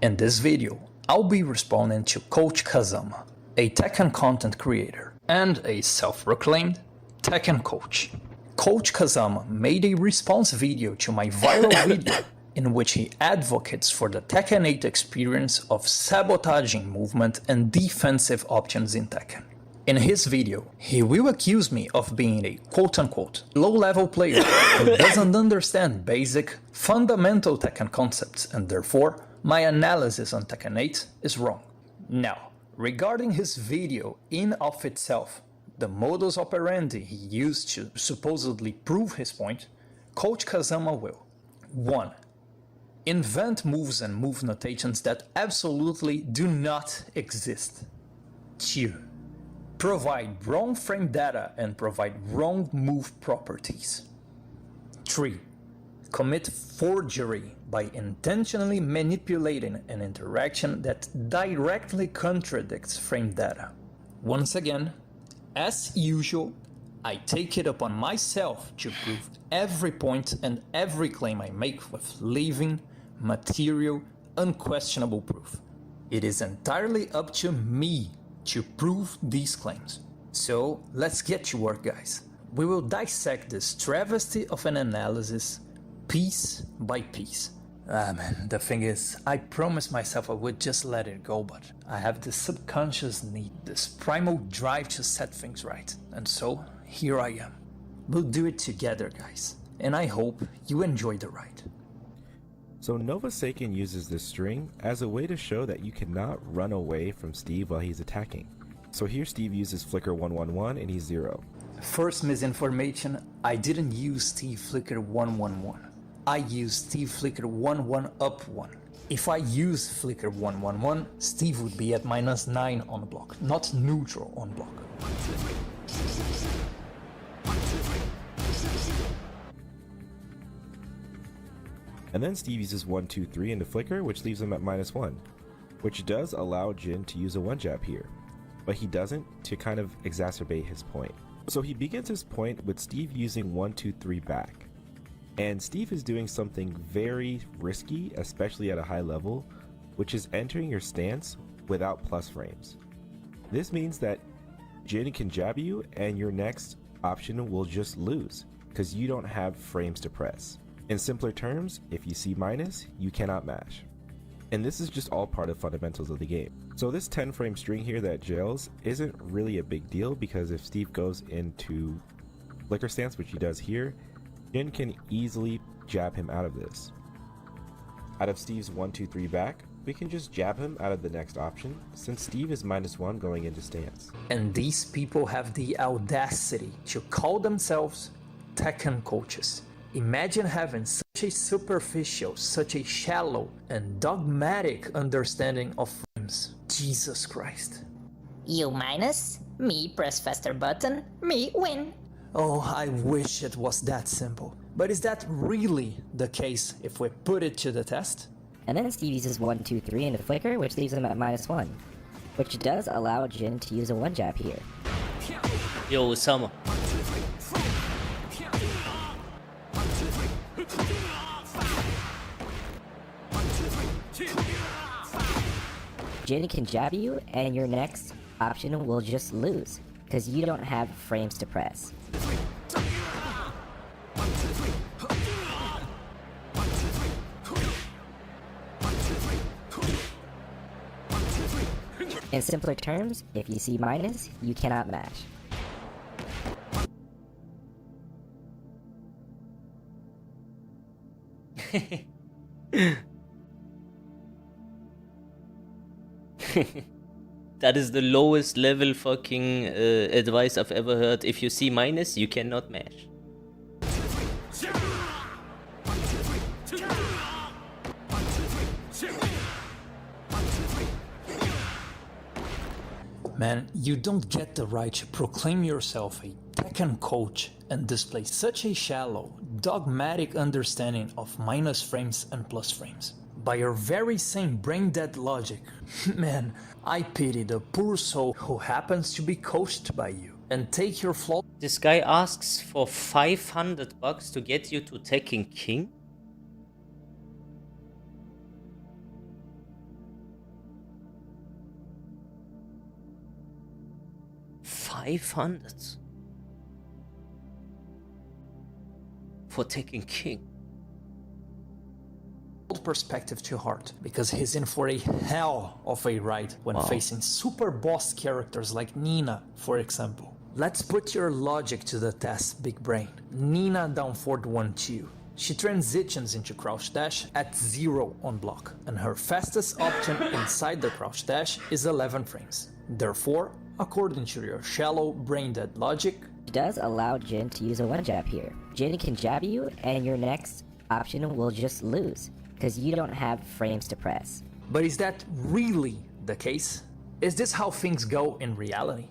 In this video, I'll be responding to Coach Kazama, a Tekken content creator and a self-proclaimed Tekken coach. Coach Kazama made a response video to my viral video in which he advocates for the Tekken 8 experience of sabotaging movement and defensive options in Tekken. In his video, he will accuse me of being a quote-unquote low-level player who doesn't understand basic, fundamental Tekken concepts, and therefore my analysis on Tekken 8 is wrong. Now, regarding his video in of itself, the modus operandi he used to supposedly prove his point, Coach Kazama will 1. Invent moves and move notations that absolutely do not exist. 2. Provide wrong frame data and provide wrong move properties. 3. Commit forgery by intentionally manipulating an interaction that directly contradicts frame data. Once again, as usual, I take it upon myself to prove every point and every claim I make with living, material, unquestionable proof. It is entirely up to me to prove these claims. So let's get to work, guys. We will dissect this travesty of an analysis piece by piece. Man, the thing is, I promised myself I would just let it go, but I have this subconscious need, this primal drive to set things right. And so, here I am. We'll do it together, guys. And I hope you enjoy the ride. So Nova Seiken uses this string as a way to show that you cannot run away from Steve while he's attacking. So here Steve uses flicker 111 and he's 0. First misinformation, I didn't use Steve flicker 111. I used Steve flicker 11 up 1. If I used flicker 111, Steve would be at -9 on block, not neutral on block. And then Steve uses 1, 2, 3 into flicker, which leaves him at -1, which does allow Jin to use a 1 jab here, but he doesn't to kind of exacerbate his point. So he begins his point with Steve using 1, 2, 3 back. And Steve is doing something very risky, especially at a high level, which is entering your stance without plus frames. This means that Jin can jab you and your next option will just lose because you don't have frames to press. In simpler terms, if you see minus, you cannot mash. And this is just all part of fundamentals of the game. So this 10 frame string here that jails isn't really a big deal because if Steve goes into flicker stance, which he does here, Jin can easily jab him out of this. Out of Steve's 1, 2, 3 back, we can just jab him out of the next option since Steve is -1 going into stance. And these people have the audacity to call themselves Tekken coaches. Imagine having such a superficial, such a shallow and dogmatic understanding of frames. Jesus Christ. You minus, me press faster button, me win. Oh, I wish it was that simple. But is that really the case if we put it to the test? And then Steve uses 1, 2, 3 into flicker, which leaves him at -1, which does allow Jin to use a 1 jab here. Yo, Osama. Jin can jab you, and your next option will just lose, because you don't have frames to press. In simpler terms, if you see minus, you cannot mash. That is the lowest level fucking advice I've ever heard. If you see minus, you cannot mash. Man, you don't get the right to proclaim yourself a Tekken coach and display such a shallow, dogmatic understanding of minus frames and plus frames. By your very same brain-dead logic, man, I pity the poor soul who happens to be coached by you and take your flaw. This guy asks for 500 bucks to get you to Tekken King? $500 for Tekken King. Perspective to heart, because he's in for a hell of a ride when facing super boss characters like Nina, for example. Let's put your logic to the test, big brain. Nina down forward 1-2. She transitions into crouch dash at 0 on block, and her fastest option inside the crouch dash is 11 frames. Therefore, according to your shallow brain-dead logic, It does allow Jin to use a one jab here. Jin can jab you, and your next option will just lose, because you don't have frames to press. but is that really the case? Is this how things go in reality?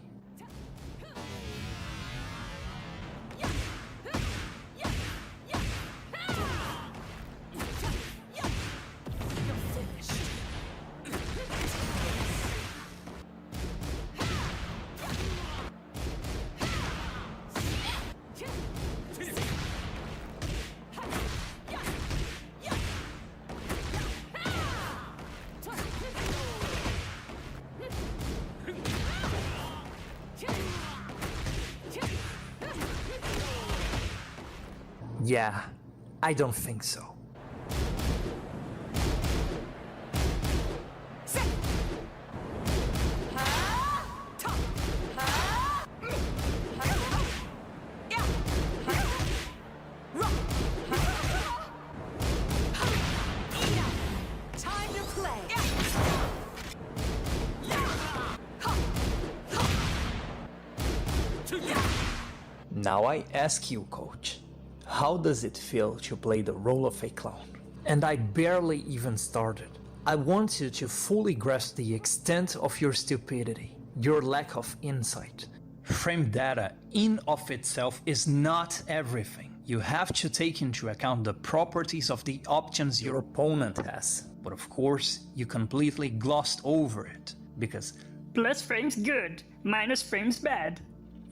Yeah, I don't think so. Now I ask you, coach, how does it feel to play the role of a clown? And I barely even started. I want you to fully grasp the extent of your stupidity, your lack of insight. Frame data in of itself is not everything. You have to take into account the properties of the options your opponent has. But of course, you completely glossed over it, because Plus frames good, minus frames bad.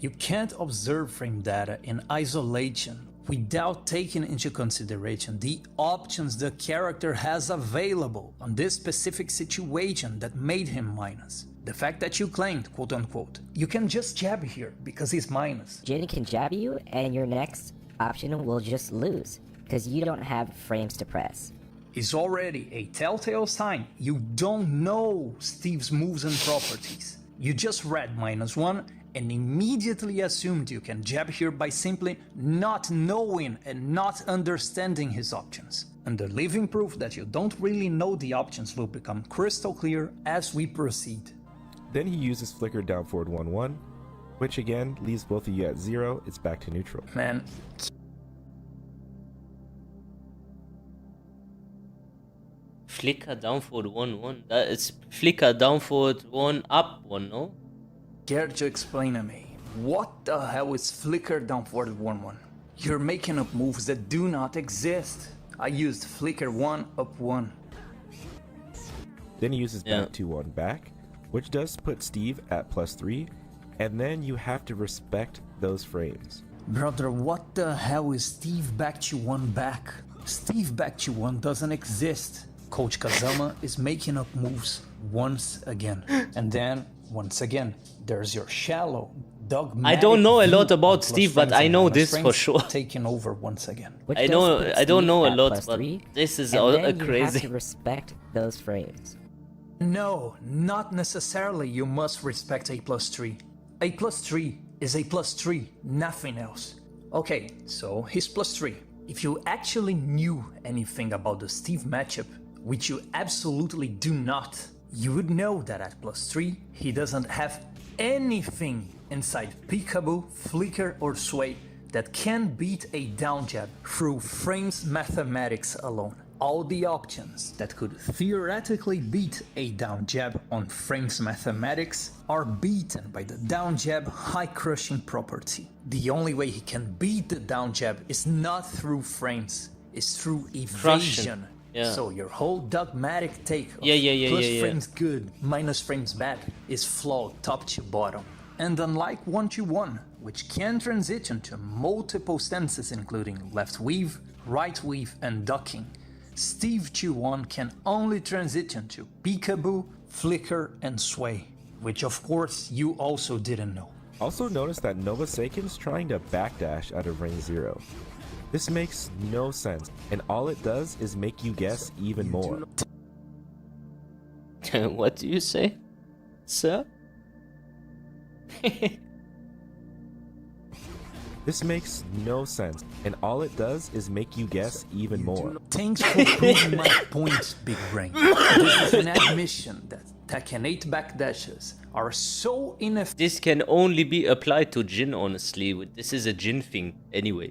you can't observe frame data in isolation without taking into consideration the options the character has available on this specific situation that made him minus. The fact that you claimed, quote unquote, you can just jab here because he's minus. Jin can jab you, and your next option will just lose, because you don't have frames to press. Is already a telltale sign you don't know Steve's moves and properties. You just read -1 and immediately assumed you can jab here by simply not knowing and not understanding his options. And the living proof that you don't really know the options will become crystal clear as we proceed. Then he uses flicker down forward 1-1, which again leaves both of you at 0. It's back to neutral. Man, Flicker down forward 1-1. That is flicker down forward 1 up 1, no? care to explain to me, what the hell is flicker down forward 1-1? You're making up moves that do not exist. I used flicker 1 up 1. Then he uses back 2-1 back, which does put Steve at +3, and then you have to respect those frames. Brother, what the hell is Steve back to 1 back? Steve back to 1 doesn't exist. Coach Kazama is making up moves once again. And then, once again, there's your shallow, dogmatic I don't know a view lot on about plus Steve, but frames I and know minus this for frames sure. taking over once again. Which I does know, put I don't Steve know a at lot, plus but 3, this is and then you crazy. have to respect those frames. No, not necessarily you must respect a plus 3. A plus 3 is a plus 3, nothing else. Okay, so he's plus 3. If you actually knew anything about the Steve matchup, which you absolutely do not, you would know that at plus 3, he doesn't have anything inside peekaboo, flicker or sway that can beat a down jab through frames mathematics alone. All the options that could theoretically beat a down jab on frames mathematics are beaten by the down jab high crushing property. The only way he can beat the down jab is not through frames, it's through evasion. Yeah. So your whole dogmatic take of Yeah. frames good, minus frames bad is flawed top to bottom. And unlike 1-2-1, which can transition to multiple stances including left weave, right weave and ducking, Steve 2-1 can only transition to peekaboo, flicker and sway, which of course you also didn't know. Also notice that Nova Seiken's trying to backdash out of ring 0. This makes no sense, and all it does is make you guess even more. What do you say, sir? This makes no sense, and all it does is make you guess even more. Thanks for proving my point, Big Brain. This is an admission that Tekken 8 backdashes are so ineffective. This can only be applied to Jin, honestly. This is a Jin thing, anyway.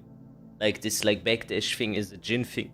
Like, this like backdash thing is a Jin thing.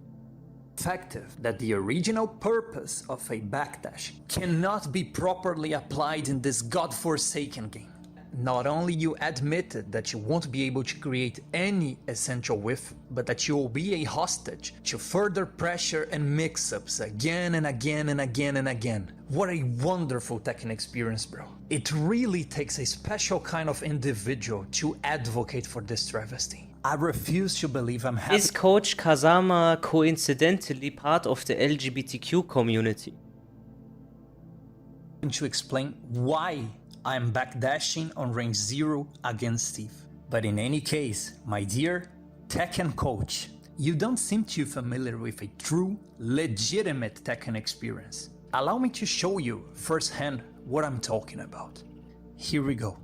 That the original purpose of a backdash cannot be properly applied in this godforsaken game. Not only you admitted that you won't be able to create any essential whiff, but that you will be a hostage to further pressure and mix-ups again and again and again and again. What a wonderful Tekken experience, bro. It really takes a special kind of individual to advocate for this travesty. I refuse to believe I'm having— Is Coach Kazama coincidentally part of the LGBTQ community? to explain why I'm backdashing on range 0 against Steve. But in any case, my dear Tekken coach, you don't seem too familiar with a true, legitimate Tekken experience. Allow me to show you firsthand what I'm talking about. Here we go.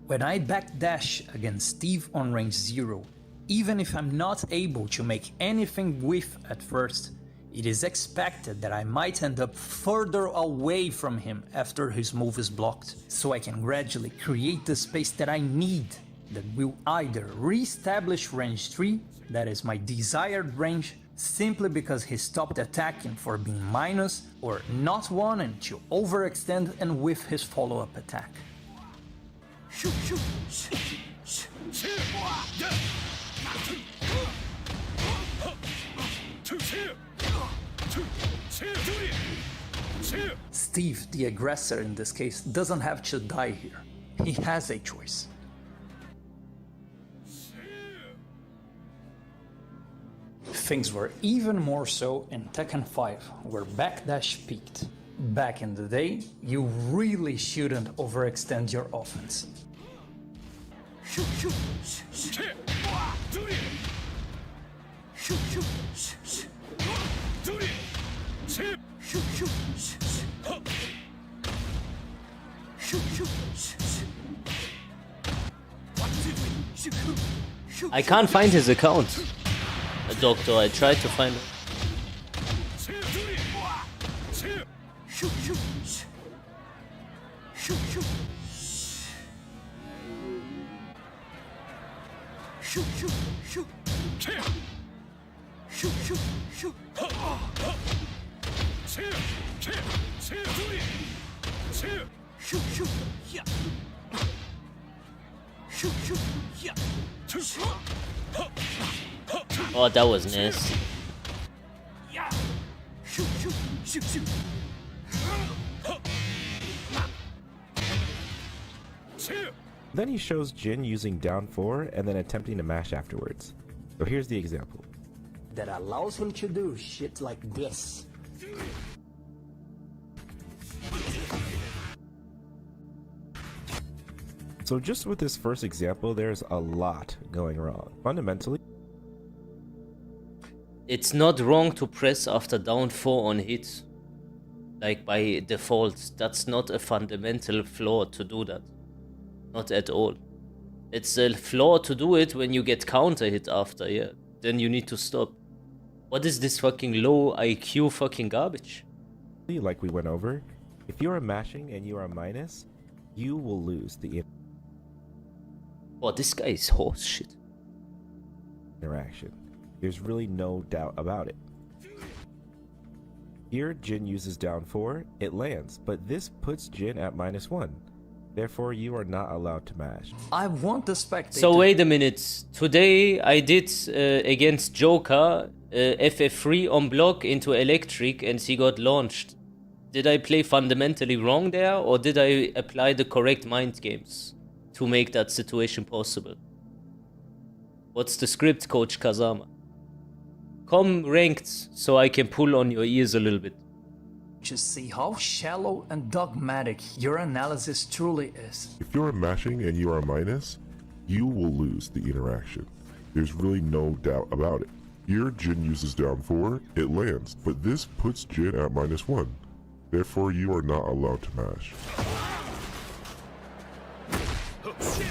When I backdash against Steve on range 0, even if I'm not able to make anything with at first, it is expected that I might end up further away from him after his move is blocked, so I can gradually create the space that I need that will either re-establish range 3, that is my desired range, simply because he stopped attacking for being minus, or not wanting to overextend and whiff his follow-up attack. Steve, the aggressor in this case, doesn't have to die here. He has a choice. Things were even more so in Tekken 5, where backdash peaked. Back in the day, you really shouldn't overextend your offense. I can't find his account. Doctor, I tried to find it. Oh, that was nasty. Then he shows Jin using down 4 and then attempting to mash afterwards. So here's the example. That allows him to do shit like this. So just with this first example, there's a lot going wrong. Fundamentally, It's not wrong to press after down 4 on hit, like by default. That's not a fundamental flaw to do that. Not at all. It's a flaw to do it when you get counter hit after, yeah. Then you need to stop. What is this fucking low IQ fucking garbage? like we went over, if you are mashing and you are minus, you will lose the Oh, this guy is horse shit. interaction. There's really no doubt about it. Here, Jin uses down 4, it lands, but this puts Jin at -1. Therefore, you are not allowed to mash. I want the spectator. So wait a minute. Today I did against Joker FF3 on block into electric and he got launched. Did I play fundamentally wrong there, or did I apply the correct mind games to make that situation possible? What's the script, Coach Kazama? Come ranked so I can pull on your ears a little bit. To see how shallow and dogmatic your analysis truly is. If you are mashing and you are minus, you will lose the interaction. There's really no doubt about it. Here, Jin uses down 4, it lands, but this puts Jin at -1. Therefore, you are not allowed to mash.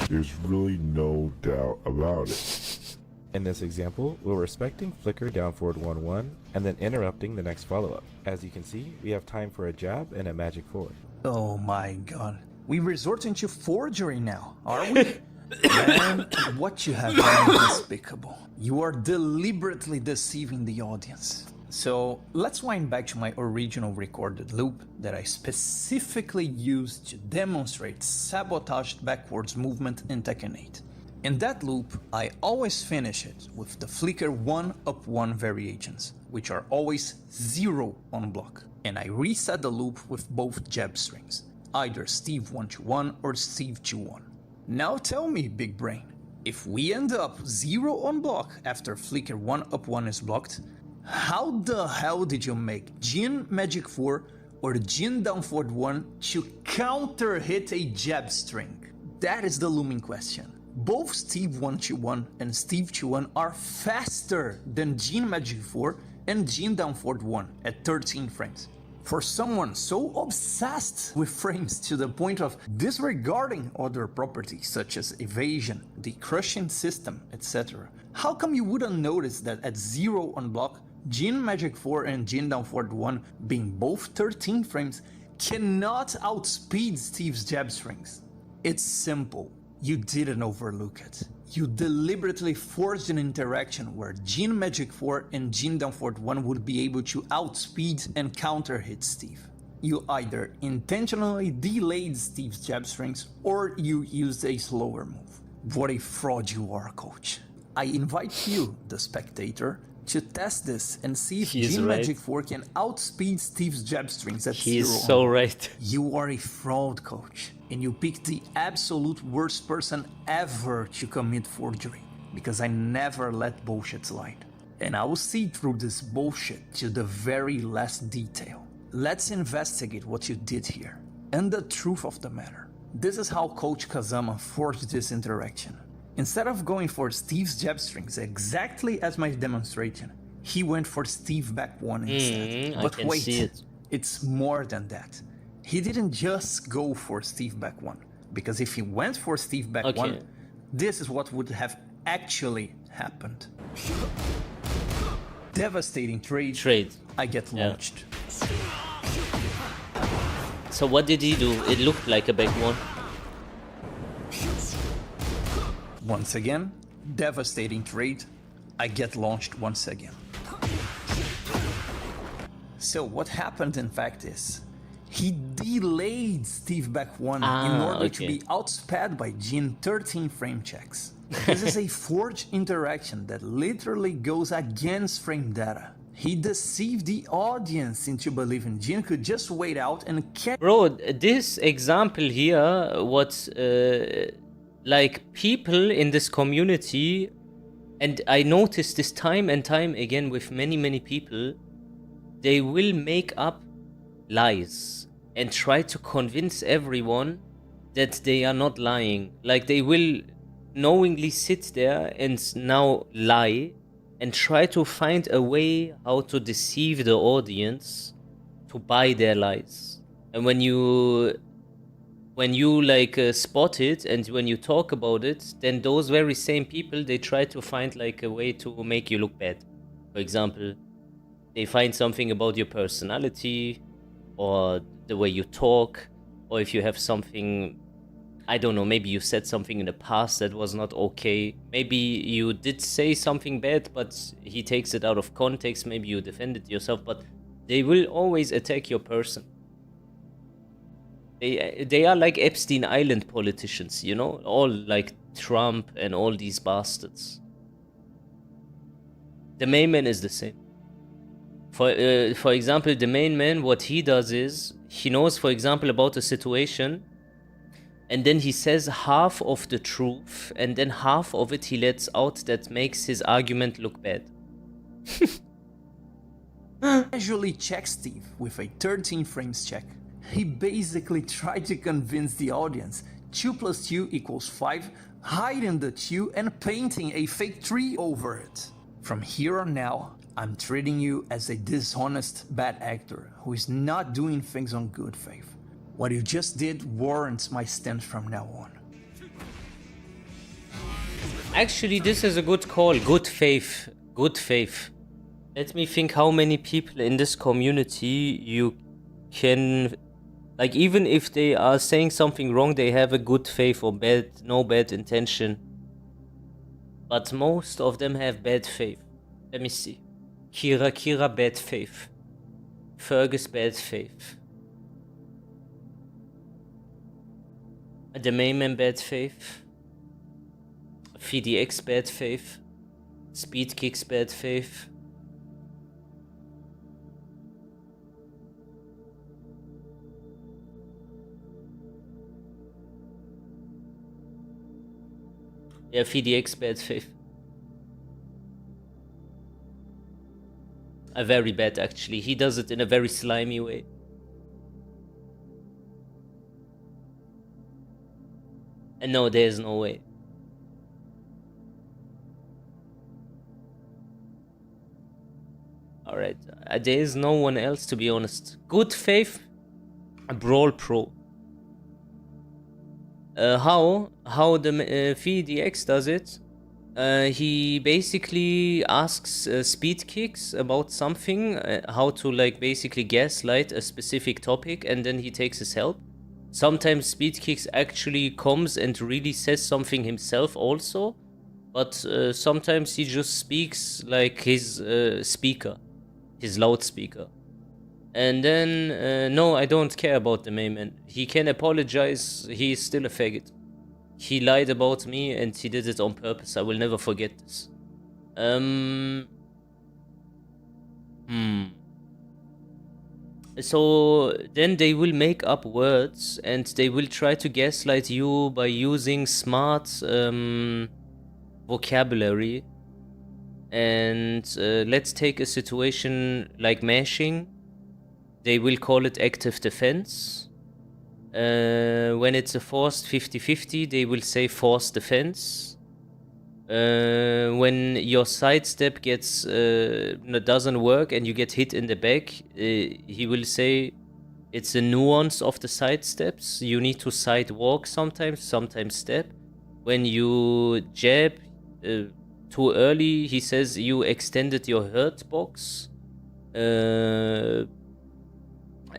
There's really no doubt about it. In this example, we're respecting flicker down forward 1-1 and then interrupting the next follow-up. As you can see, we have time for a jab and a magic forward. Oh my god. We resorting to forgery now, are we? Man, what you have done is despicable. You are deliberately deceiving the audience. So let's wind back to my original recorded loop that I specifically used to demonstrate sabotaged backwards movement in Tekken 8. In that loop, I always finish it with the flicker 1-up-1 variations, which are always 0 on block. And I reset the loop with both jab strings, either Steve 1-1 or Steve 2-1. Now tell me, big brain, if we end up 0 on block after flicker 1-up-1 is blocked, how the hell did you make Jin Magic 4 or Jin down forward 1 to counter hit a jab string? That is the looming question. Both Steve 1-1 and Steve 2-1 are faster than Jin Magic 4 and Jin down forward 1 at 13 frames. For someone so obsessed with frames to the point of disregarding other properties such as evasion, the crushing system, etc., how come you wouldn't notice that at 0 on block, Jin Magic 4 and Jin down forward 1, being both 13 frames, cannot outspeed Steve's jab strings? It's simple. You didn't overlook it. You deliberately forced an interaction where Jin Magic 4 and Jin down forward 1 would be able to outspeed and counter hit Steve. You either intentionally delayed Steve's jab strings or you used a slower move. What a fraud you are, coach. I invite you, the spectator, to test this and see if Jin Magic 4 can outspeed Steve's jab strings at 0. He's so right. You are a fraud, coach, and you picked the absolute worst person ever to commit forgery, because I never let bullshit slide. And I will see through this bullshit to the very last detail. Let's investigate what you did here, and the truth of the matter. This is how Coach Kazama forged this interaction. Instead of going for Steve's jab strings exactly as my demonstration, he went for Steve back 1 instead. But wait, it's more than that. He didn't just go for Steve back 1, because if he went for Steve back 1, this is what would have actually happened. Devastating trade. I get launched. So what did he do? It looked like a back 1. Once again, devastating trade. I get launched once again. So what happened in fact is, he delayed Steve back 1 in order to be outsped by Jin 13 frame checks. This is a forged interaction that literally goes against frame data. He deceived the audience into believing Jin could just wait out and catch. Bro, this example here, what like people in this community, and I noticed this time and time again with many people, they will make up lies and try to convince everyone that they are not lying. Like, they will knowingly sit there and now lie and try to find a way how to deceive the audience to buy their lies. And when you like spot it and when you talk about it, then those very same people, they try to find like a way to make you look bad. For example, they find something about your personality or the way you talk, or if you have something, I don't know, maybe you said something in the past that was not okay. Maybe you did say something bad, but he takes it out of context. Maybe you defended yourself, but they will always attack your person. They are like Epstein Island politicians, you know? All like Trump and all these bastards. The main man is the same. For example, the main man, what he does is, he knows, for example, about a situation, and then he says half of the truth, and then half of it he lets out that makes his argument look bad. Casually check Steve with a 13 frames check. He basically tried to convince the audience 2 + 2 = 5, hiding the 2 and painting a fake 3 over it. From here on now, I'm treating you as a dishonest bad actor who is not doing things on good faith. What you just did warrants my stance from now on. Actually, this is a good call. Good faith. Good faith. Let me think how many people in this community you can... Like, even if they are saying something wrong, they have a good faith or no bad intention. But most of them have bad faith. Let me see. Kira, bad faith. Fergus, bad faith. The Mayman, bad faith. FDX, bad faith. Speed Kicks, bad faith. Yeah, FDX, bad faith. A very bad, actually. He does it in a very slimy way. And no, there's no way. Alright, there is no one else, to be honest. Good faith, a Brawl Pro. How the VDX does it? He basically asks Speed Kicks about something, how to like basically gaslight a specific topic, and then he takes his help. Sometimes Speed Kicks actually comes and really says something himself also, but sometimes he just speaks like his speaker, his loudspeaker. And then, no, I don't care about the Mayman. He can apologize, he is still a faggot. He lied about me and he did it on purpose. I will never forget this. So then they will make up words and they will try to gaslight you by using smart vocabulary. And let's take a situation like mashing. They will call it active defense. When it's a forced 50-50, they will say forced defense. When your sidestep doesn't work and you get hit in the back, he will say it's a nuance of the sidesteps. You need to sidewalk sometimes step. When you jab too early, he says you extended your hurt box.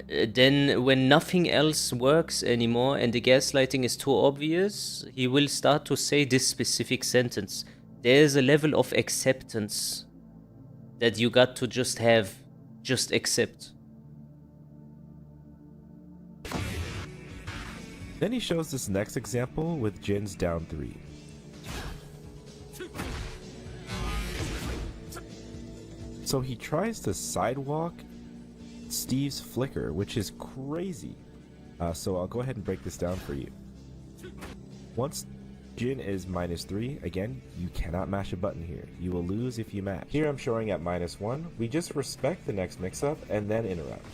Then when nothing else works anymore and the gaslighting is too obvious, he will start to say this specific sentence. There's a level of acceptance that you got to just accept. Then he shows this next example with Jin's down 3. So he tries to sidewalk Steve's flicker, which is crazy. So I'll go ahead and break this down for you. Once Jin is -3, again, you cannot mash a button here. You will lose if you mash. Here I'm showing at -1. We just respect the next mix-up and then interrupt.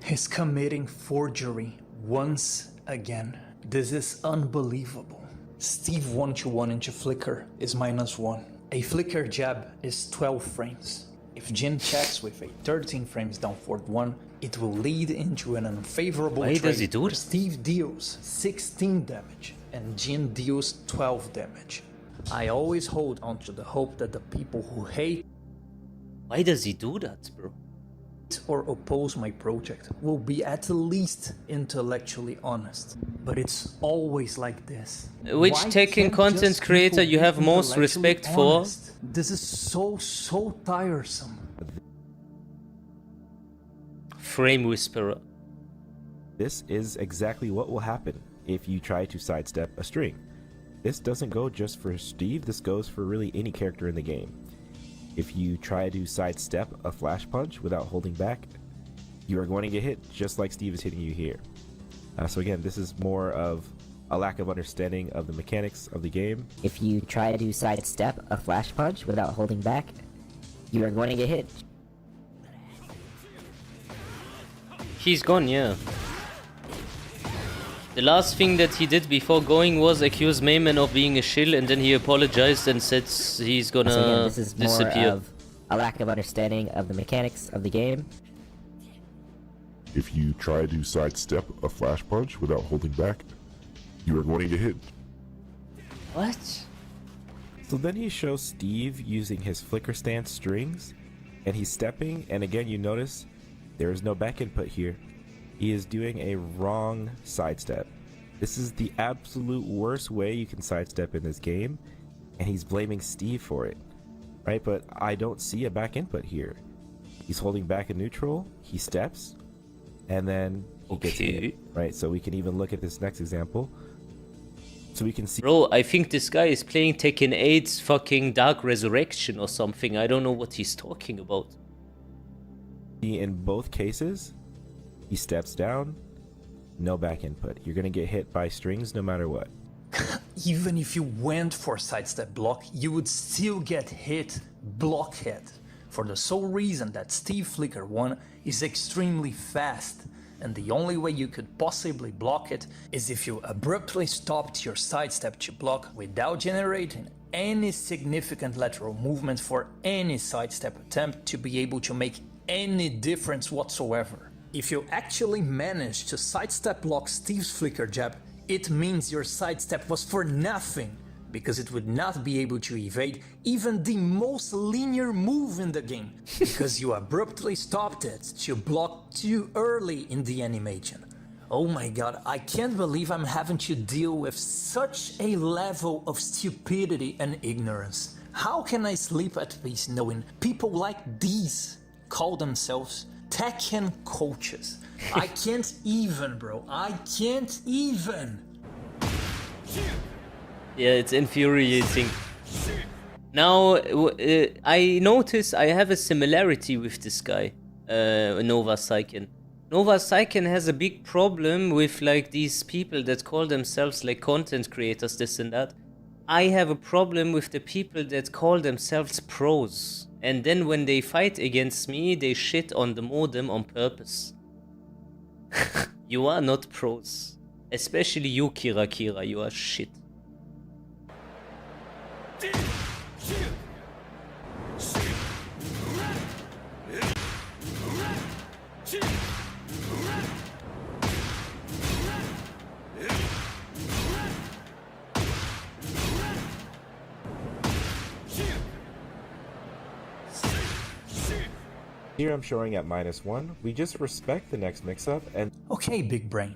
He's committing forgery once again. This is unbelievable. Steve 121 into flicker is -1. A flicker jab is 12 frames. If Jin checks with a 13 frames down forward 1, it will lead into an unfavorable Why trade does he do where that? Steve deals 16 damage and Jin deals 12 damage. I always hold on to the hope that the people who hate Why does he do that, bro? or oppose my project will be at least intellectually honest. But it's always like this. Which Why Tekken can't content just creator people you be have most intellectually respect for? honest? This is so tiresome. Frame Whisperer. This is exactly what will happen if you try to sidestep a string. This doesn't go just for Steve, this goes for really any character in the game. If you try to sidestep a flash punch without holding back, you are going to get hit just like Steve is hitting you here. So again, this is more of a lack of understanding of the mechanics of the game. If you try to sidestep a flash punch without holding back, you are going to get hit. He's gone, yeah. The last thing that he did before going was accuse Mayman of being a shill, and then he apologized and said he's gonna So again, this is more disappear. of a lack of understanding of the mechanics of the game. If you try to sidestep a flash punch without holding back, you are going to get hit. What? So then he shows Steve using his flicker stance strings, and he's stepping, and again you notice there is no back input here. He is doing a wrong sidestep. This is the absolute worst way you can sidestep in this game, and he's blaming Steve for it, right? But I don't see a back input here. He's holding back in neutral, he steps, and then he gets hit, right? So we can even look at this next example. So we can see... Bro, I think this guy is playing Tekken 8's fucking Dark Resurrection or something. I don't know what he's talking about. In both cases, he steps down, no back input. You're gonna get hit by strings no matter what. Even if you went for sidestep block, you would still get hit blockhead, for the sole reason that Steve Flicker 1 is extremely fast, and the only way you could possibly block it is if you abruptly stopped your sidestep to block without generating any significant lateral movement for any sidestep attempt to be able to make any difference whatsoever. If you actually manage to sidestep block Steve's flicker jab, it means your sidestep was for nothing, because it would not be able to evade even the most linear move in the game, because you abruptly stopped it to block too early in the animation. Oh my god, I can't believe I'm having to deal with such a level of stupidity and ignorance. How can I sleep at peace knowing people like these call themselves Tekken coaches? I can't even, bro. I can't even. Yeah, it's infuriating. Now, I notice I have a similarity with this guy, Nova Saiken. Nova Saiken has a big problem with like these people that call themselves like content creators, this and that. I have a problem with the people that call themselves pros. And then when they fight against me, they shit on the modem on purpose. You are not pros. Especially you, Kira, you are shit. Here I'm showing at -1. We just respect the next mix-up and... Okay, big brain.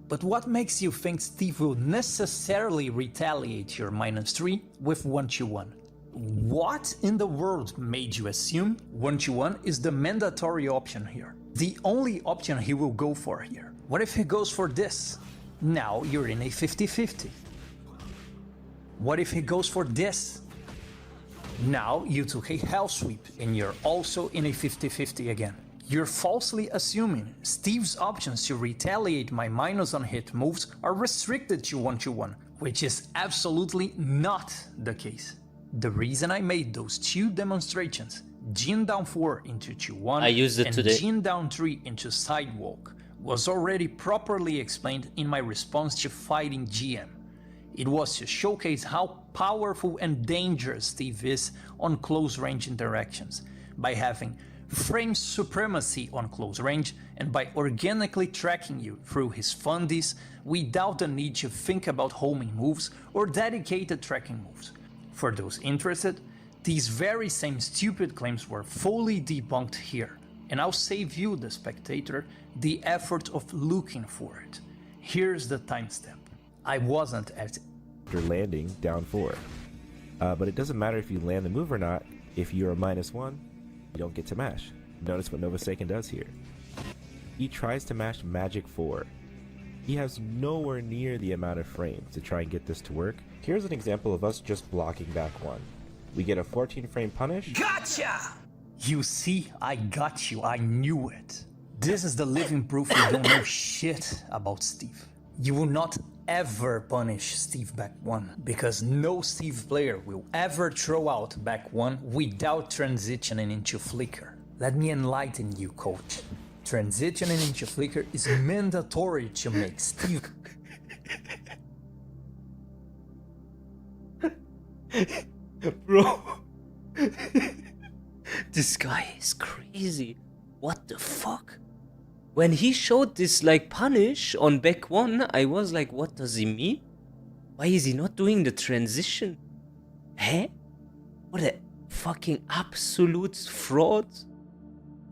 But what makes you think Steve will necessarily retaliate your -3 with 121? What in the world made you assume 121 is the mandatory option here? The only option he will go for here. What if he goes for this? Now you're in a 50-50. What if he goes for this? Now you took a hell sweep and you're also in a 50-50 again. You're falsely assuming Steve's options to retaliate my minus on hit moves are restricted to 121, which is absolutely not the case. The reason I made those two demonstrations, Jin down 4 into 2-1 I used it and today. Jin down 3 into sidewalk, was already properly explained in my response to fighting GM. It was to showcase how powerful and dangerous Steve is on close-range interactions, by having frame supremacy on close range and by organically tracking you through his fundies without the need to think about homing moves or dedicated tracking moves. For those interested, these very same stupid claims were fully debunked here, and I'll save you, the spectator, the effort of looking for it. Here's the timestamp. I wasn't at After landing down 4. But it doesn't matter if you land the move or not. If you're a -1, you don't get to mash. Notice what Novosaken does here. He tries to mash Magic 4. He has nowhere near the amount of frames to try and get this to work. Here's an example of us just blocking back 1. We get a 14 frame punish. Gotcha! You see, I got you, I knew it. This is the living proof you don't know shit about Steve. You will not ever punish Steve back 1, because no Steve player will ever throw out back 1 without transitioning into flicker. Let me enlighten you, coach. Transitioning into flicker is mandatory to make Steve... Bro. This guy is crazy. What the fuck? When he showed this like punish on back 1, I was like, what does he mean? Why is he not doing the transition? Huh? What a fucking absolute fraud.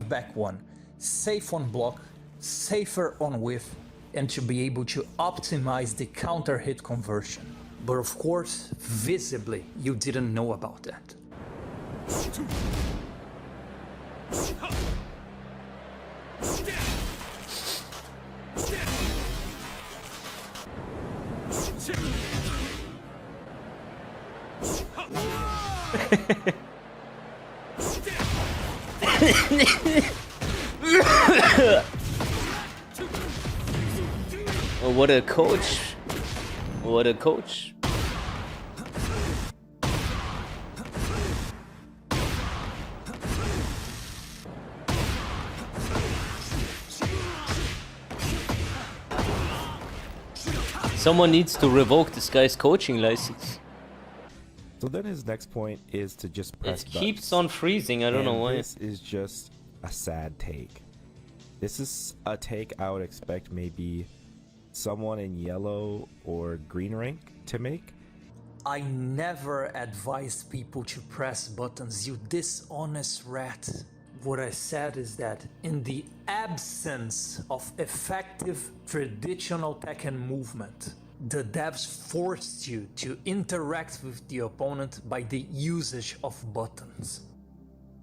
back 1, safe on block, safer on whiff, and to be able to optimize the counter hit conversion. But of course, visibly, you didn't know about that. Oh, what a coach. What a coach. Someone needs to revoke this guy's coaching license. So then his next point is to just press It keeps buttons. on freezing, I don't know why. This is just a sad take. This is a take I would expect maybe someone in yellow or green rank to make. I never advised people to press buttons, you dishonest rat. What I said is that in the absence of effective traditional Tekken movement, the devs forced you to interact with the opponent by the usage of buttons.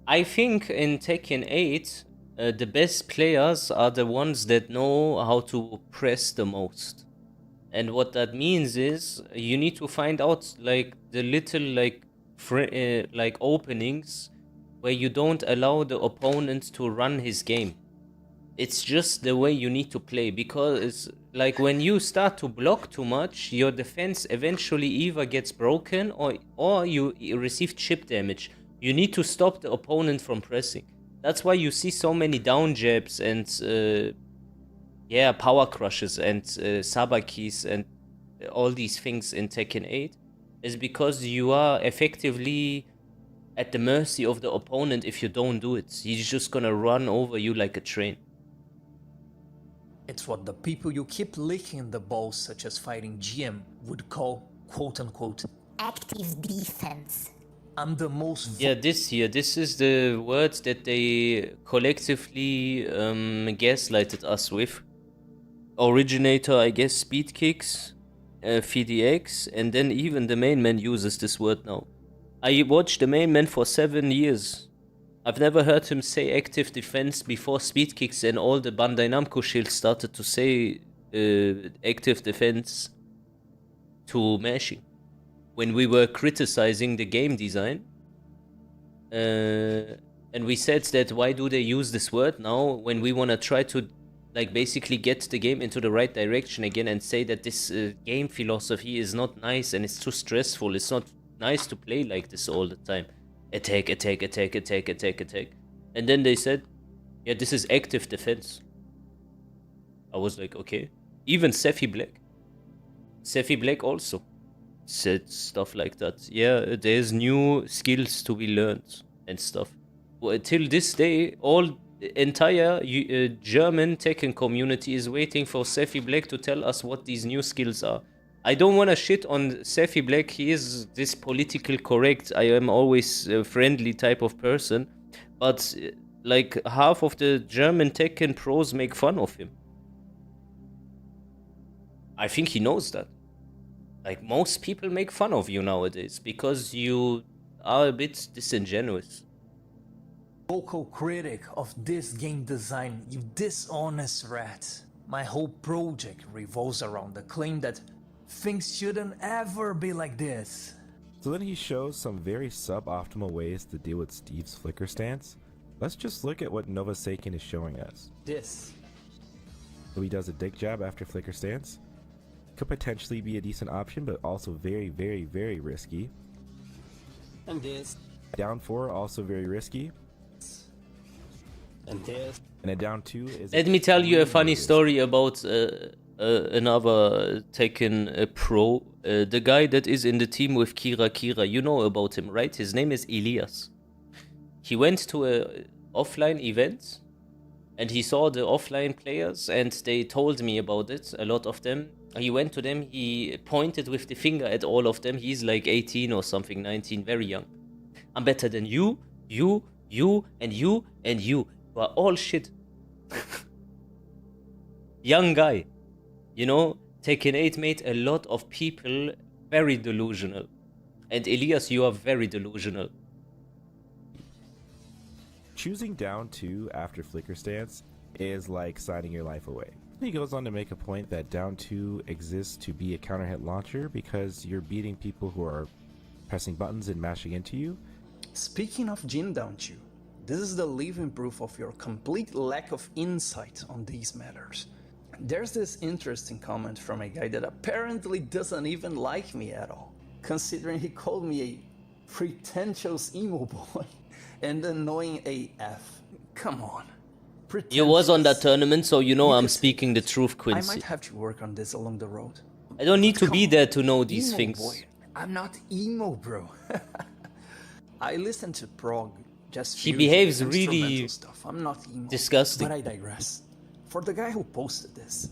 I think in Tekken 8, the best players are the ones that know how to press the most. And what that means is you need to find out like the little like openings where you don't allow the opponent to run his game. It's just the way you need to play, because it's like when you start to block too much, your defense eventually either gets broken or you receive chip damage. You need to stop the opponent from pressing. That's why you see so many down jabs and power crushes and sabakis and all these things in Tekken 8, is because you are effectively at the mercy of the opponent. If you don't do it, he's just gonna run over you like a train. It's what the people you keep licking the balls, such as fighting GM, would call quote-unquote Active defense. I'm the most This is the words that they collectively gaslighted us with. Originator, I guess, speed kicks, FDX, and then even the main man uses this word now. I watched the main man for 7 years. I've never heard him say active defense before speed kicks and all the Bandai Namco shields started to say active defense to mashing. When we were criticizing the game design, and we said that why do they use this word now when we want to try to like basically get the game into the right direction again and say that this game philosophy is not nice and it's too stressful. It's not nice to play like this all the time. Attack, attack, attack, attack, attack, attack. And then they said, yeah, this is active defense. I was like, okay. Even Sephi Black also said stuff like that. Yeah, there's new skills to be learned and stuff. Well, till this day, all entire German Tekken community is waiting for Sephi Black to tell us what these new skills are. I don't want to shit on Sephi Black. He is this political correct. I am always a friendly type of person, but like half of the German Tekken pros make fun of him. I think he knows that. Like, most people make fun of you nowadays because you are a bit disingenuous. Vocal critic of this game design, you dishonest rat. My whole project revolves around the claim that things shouldn't ever be like this. So then he shows some very suboptimal ways to deal with Steve's flicker stance. Let's just look at what Nova Seiken is showing us. This. So he does a dick jab after flicker stance. Could potentially be a decent option, but also very, very, very risky. And this. Down 4, also very risky. And this. And a down 2 is... Let me tell you a funny story about another Tekken pro. The guy that is in the team with Kira, you know about him, right? His name is Elias. He went to a offline event and he saw the offline players and they told me about it, a lot of them. He went to them, he pointed with the finger at all of them. He's like 18 or something, 19, very young. I'm better than you, and you. You are all shit. Young guy. You know, Tekken 8 made a lot of people very delusional. And Elias, you are very delusional. Choosing down 2 after flicker stance is like signing your life away. He goes on to make a point that down 2 exists to be a counter hit launcher because you're beating people who are pressing buttons and mashing into you. Speaking of Jin down 2, this is the living proof of your complete lack of insight on these matters. There's this interesting comment from a guy that apparently doesn't even like me at all, considering he called me a pretentious emo boy and annoying AF. Come on. You was on that tournament, so you know I'm speaking the truth, Quincy. I might have to work on this along the road. I don't need to be there to know these Emo things. Boy. I'm not emo, bro. I listen to prog, just He fusion, behaves instrumental really stuff. I'm not emo, disgusting. but I digress. For the guy who posted this,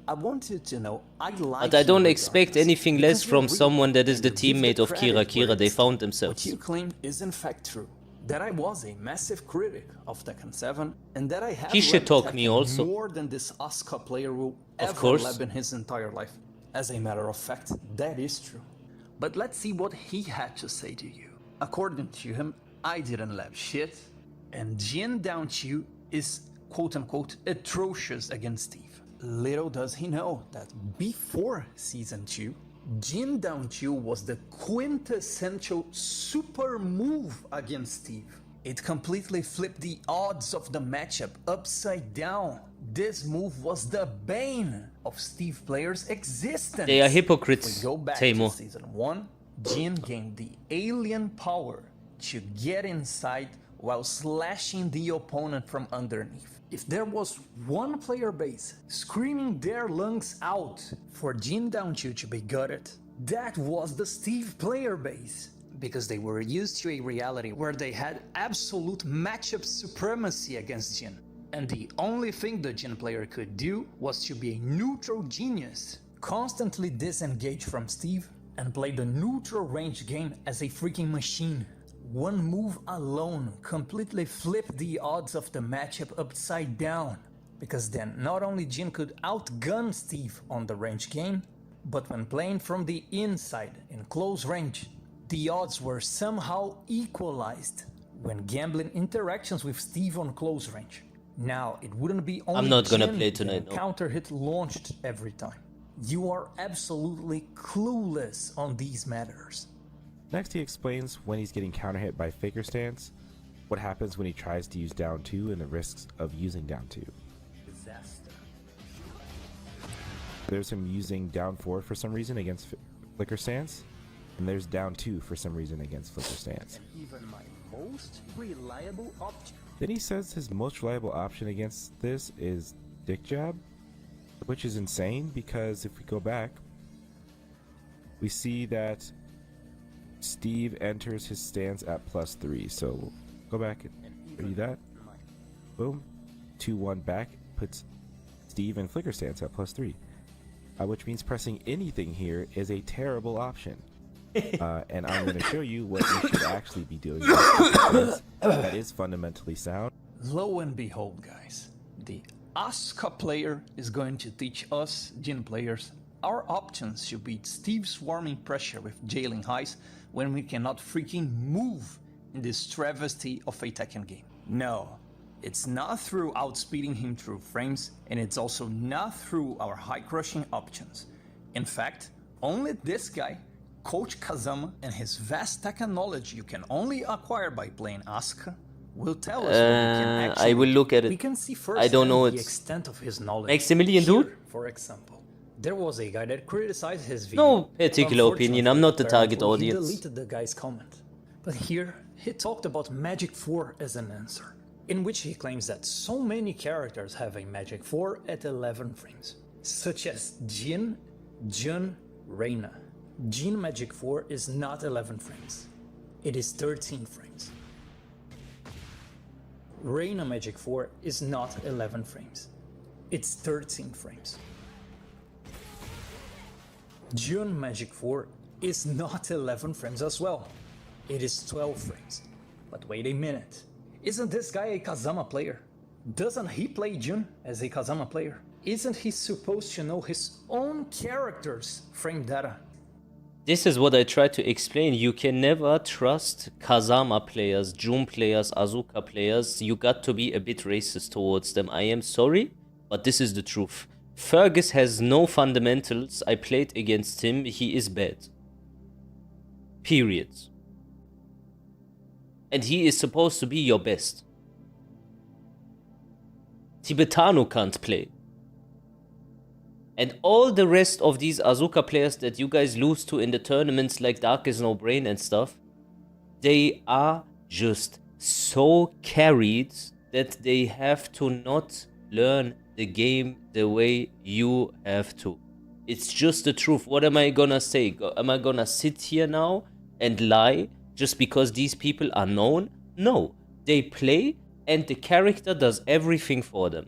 I want you to know I like But I don't you expect regardless, anything because less you're from real, someone that is the and you give teammate of credit where Kira. They it's found due. themselves. What you claim is in fact true. That I was a massive critic of Tekken 7, and that I have He should loved talk me Tekken also. more than this Asuka player will Of ever course. lab in his entire life. As a matter of fact, that is true. But let's see what he had to say to you. According to him, I didn't lab shit, and Jin down Chu is quote-unquote atrocious against Steve. Little does he know that before Season 2, Jin down Chu was the quintessential super move against Steve. It completely flipped the odds of the matchup upside down. This move was the bane of Steve players' existence. They are hypocrites, If we go back Teimo. to Season 1, Jin gained the alien power to get inside while slashing the opponent from underneath. If there was one player base screaming their lungs out for Jin Downchu to be gutted, that was the Steve player base. Because they were used to a reality where they had absolute matchup supremacy against Jin. And the only thing the Jin player could do was to be a neutral genius, constantly disengage from Steve and play the neutral range game as a freaking machine. One move alone completely flipped the odds of the matchup upside down, because then not only Jin could outgun Steve on the range game, but when playing from the inside in close range, the odds were somehow equalized when gambling interactions with Steve on close range. Now, it wouldn't be only I'm not gonna Jin play tonight, getting no. counter hit launched every time. You are absolutely clueless on these matters. Next, he explains when he's getting counter hit by faker stance, what happens when he tries to use down 2, and the risks of using down 2. Disaster. There's him using down 4 for some reason against flicker stance, and there's down 2 for some reason against flicker stance. Even my most reliable option. Then he says his most reliable option against this is dick jab. which is insane because if we go back, we see that Steve enters his stance at +3. So go back and read that. Boom. 2-1 back puts Steve in Flicker stance at +3. Which means pressing anything here is a terrible option. And I'm going to show you what you should actually be doing. That is fundamentally sound. Lo and behold, guys, the Asuka player is going to teach us, Jin players, our options to beat Steve's swarming pressure with jailing highs when we cannot freaking move in this travesty of a Tekken game. No, it's not through outspeeding him through frames, and it's also not through our high crushing options. In fact, only this guy, Coach Kazama, and his vast Tekken knowledge you can only acquire by playing Asuka, will tell us what we can actually I will look at it. We can see first I don't know the it. extent of his knowledge. Maximilian, Here, dude? for example, there was a guy that criticized his video. No particular opinion. I'm not the target Apparently, audience. He deleted the guy's comment. But here, he talked about Magic 4 as an answer, in which he claims that so many characters have a Magic 4 at 11 frames, such as Jin, Jun, Reina. Jin Magic 4 is not 11 frames. It is 13 frames. Reina Magic 4 is not 11 frames. It's 13 frames. Jun Magic 4 is not 11 frames as well. It is 12 frames. But wait a minute. Isn't this guy a Kazama player? Doesn't he play Jun as a Kazama player? Isn't he supposed to know his own character's frame data? This is what I try to explain. You can never trust Kazama players, Jun players, Asuka players. You got to be a bit racist towards them. I am sorry, but this is the truth. Fergus has no fundamentals. I played against him. He is bad. Period. And he is supposed to be your best. Tibetano can't play. And all the rest of these Asuka players that you guys lose to in the tournaments like Dark is No Brain and stuff, they are just so carried that they have to not learn the game the way you have to. It's just the truth. What am I gonna say? Am I gonna sit here now and lie just because these people are known? No. They play and the character does everything for them.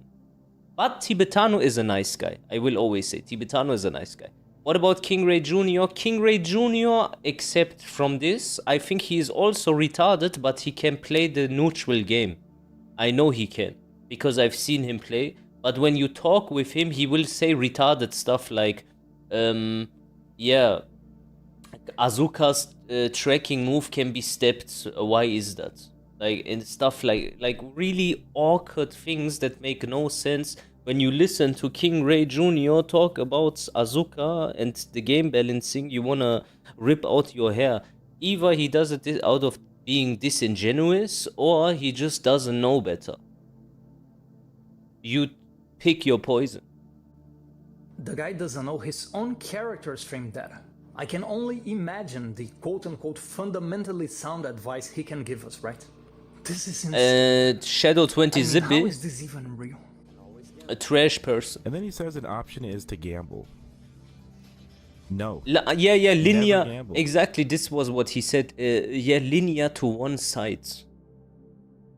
But Tibetano is a nice guy. I will always say Tibetano is a nice guy. What about King Ray Jr.? King Ray Jr., except from this, I think he is also retarded, but he can play the neutral game. I know he can, because I've seen him play. But when you talk with him, he will say retarded stuff like, yeah, Asuka's tracking move can be stepped. Why is that? Like, and stuff like really awkward things that make no sense. When you listen to King Ray Jr. talk about Asuka and the game balancing, you wanna rip out your hair. Either he does it out of being disingenuous, or he just doesn't know better. You pick your poison. The guy doesn't know his own character's frame data. I can only imagine the quote-unquote fundamentally sound advice he can give us, right? This is insane. Shadow 20 Zippy. How is this even real? A trash person. And then he says an option is to gamble. No. Yeah, linear. gamble. Exactly, this was what he said. Yeah, linear to one side.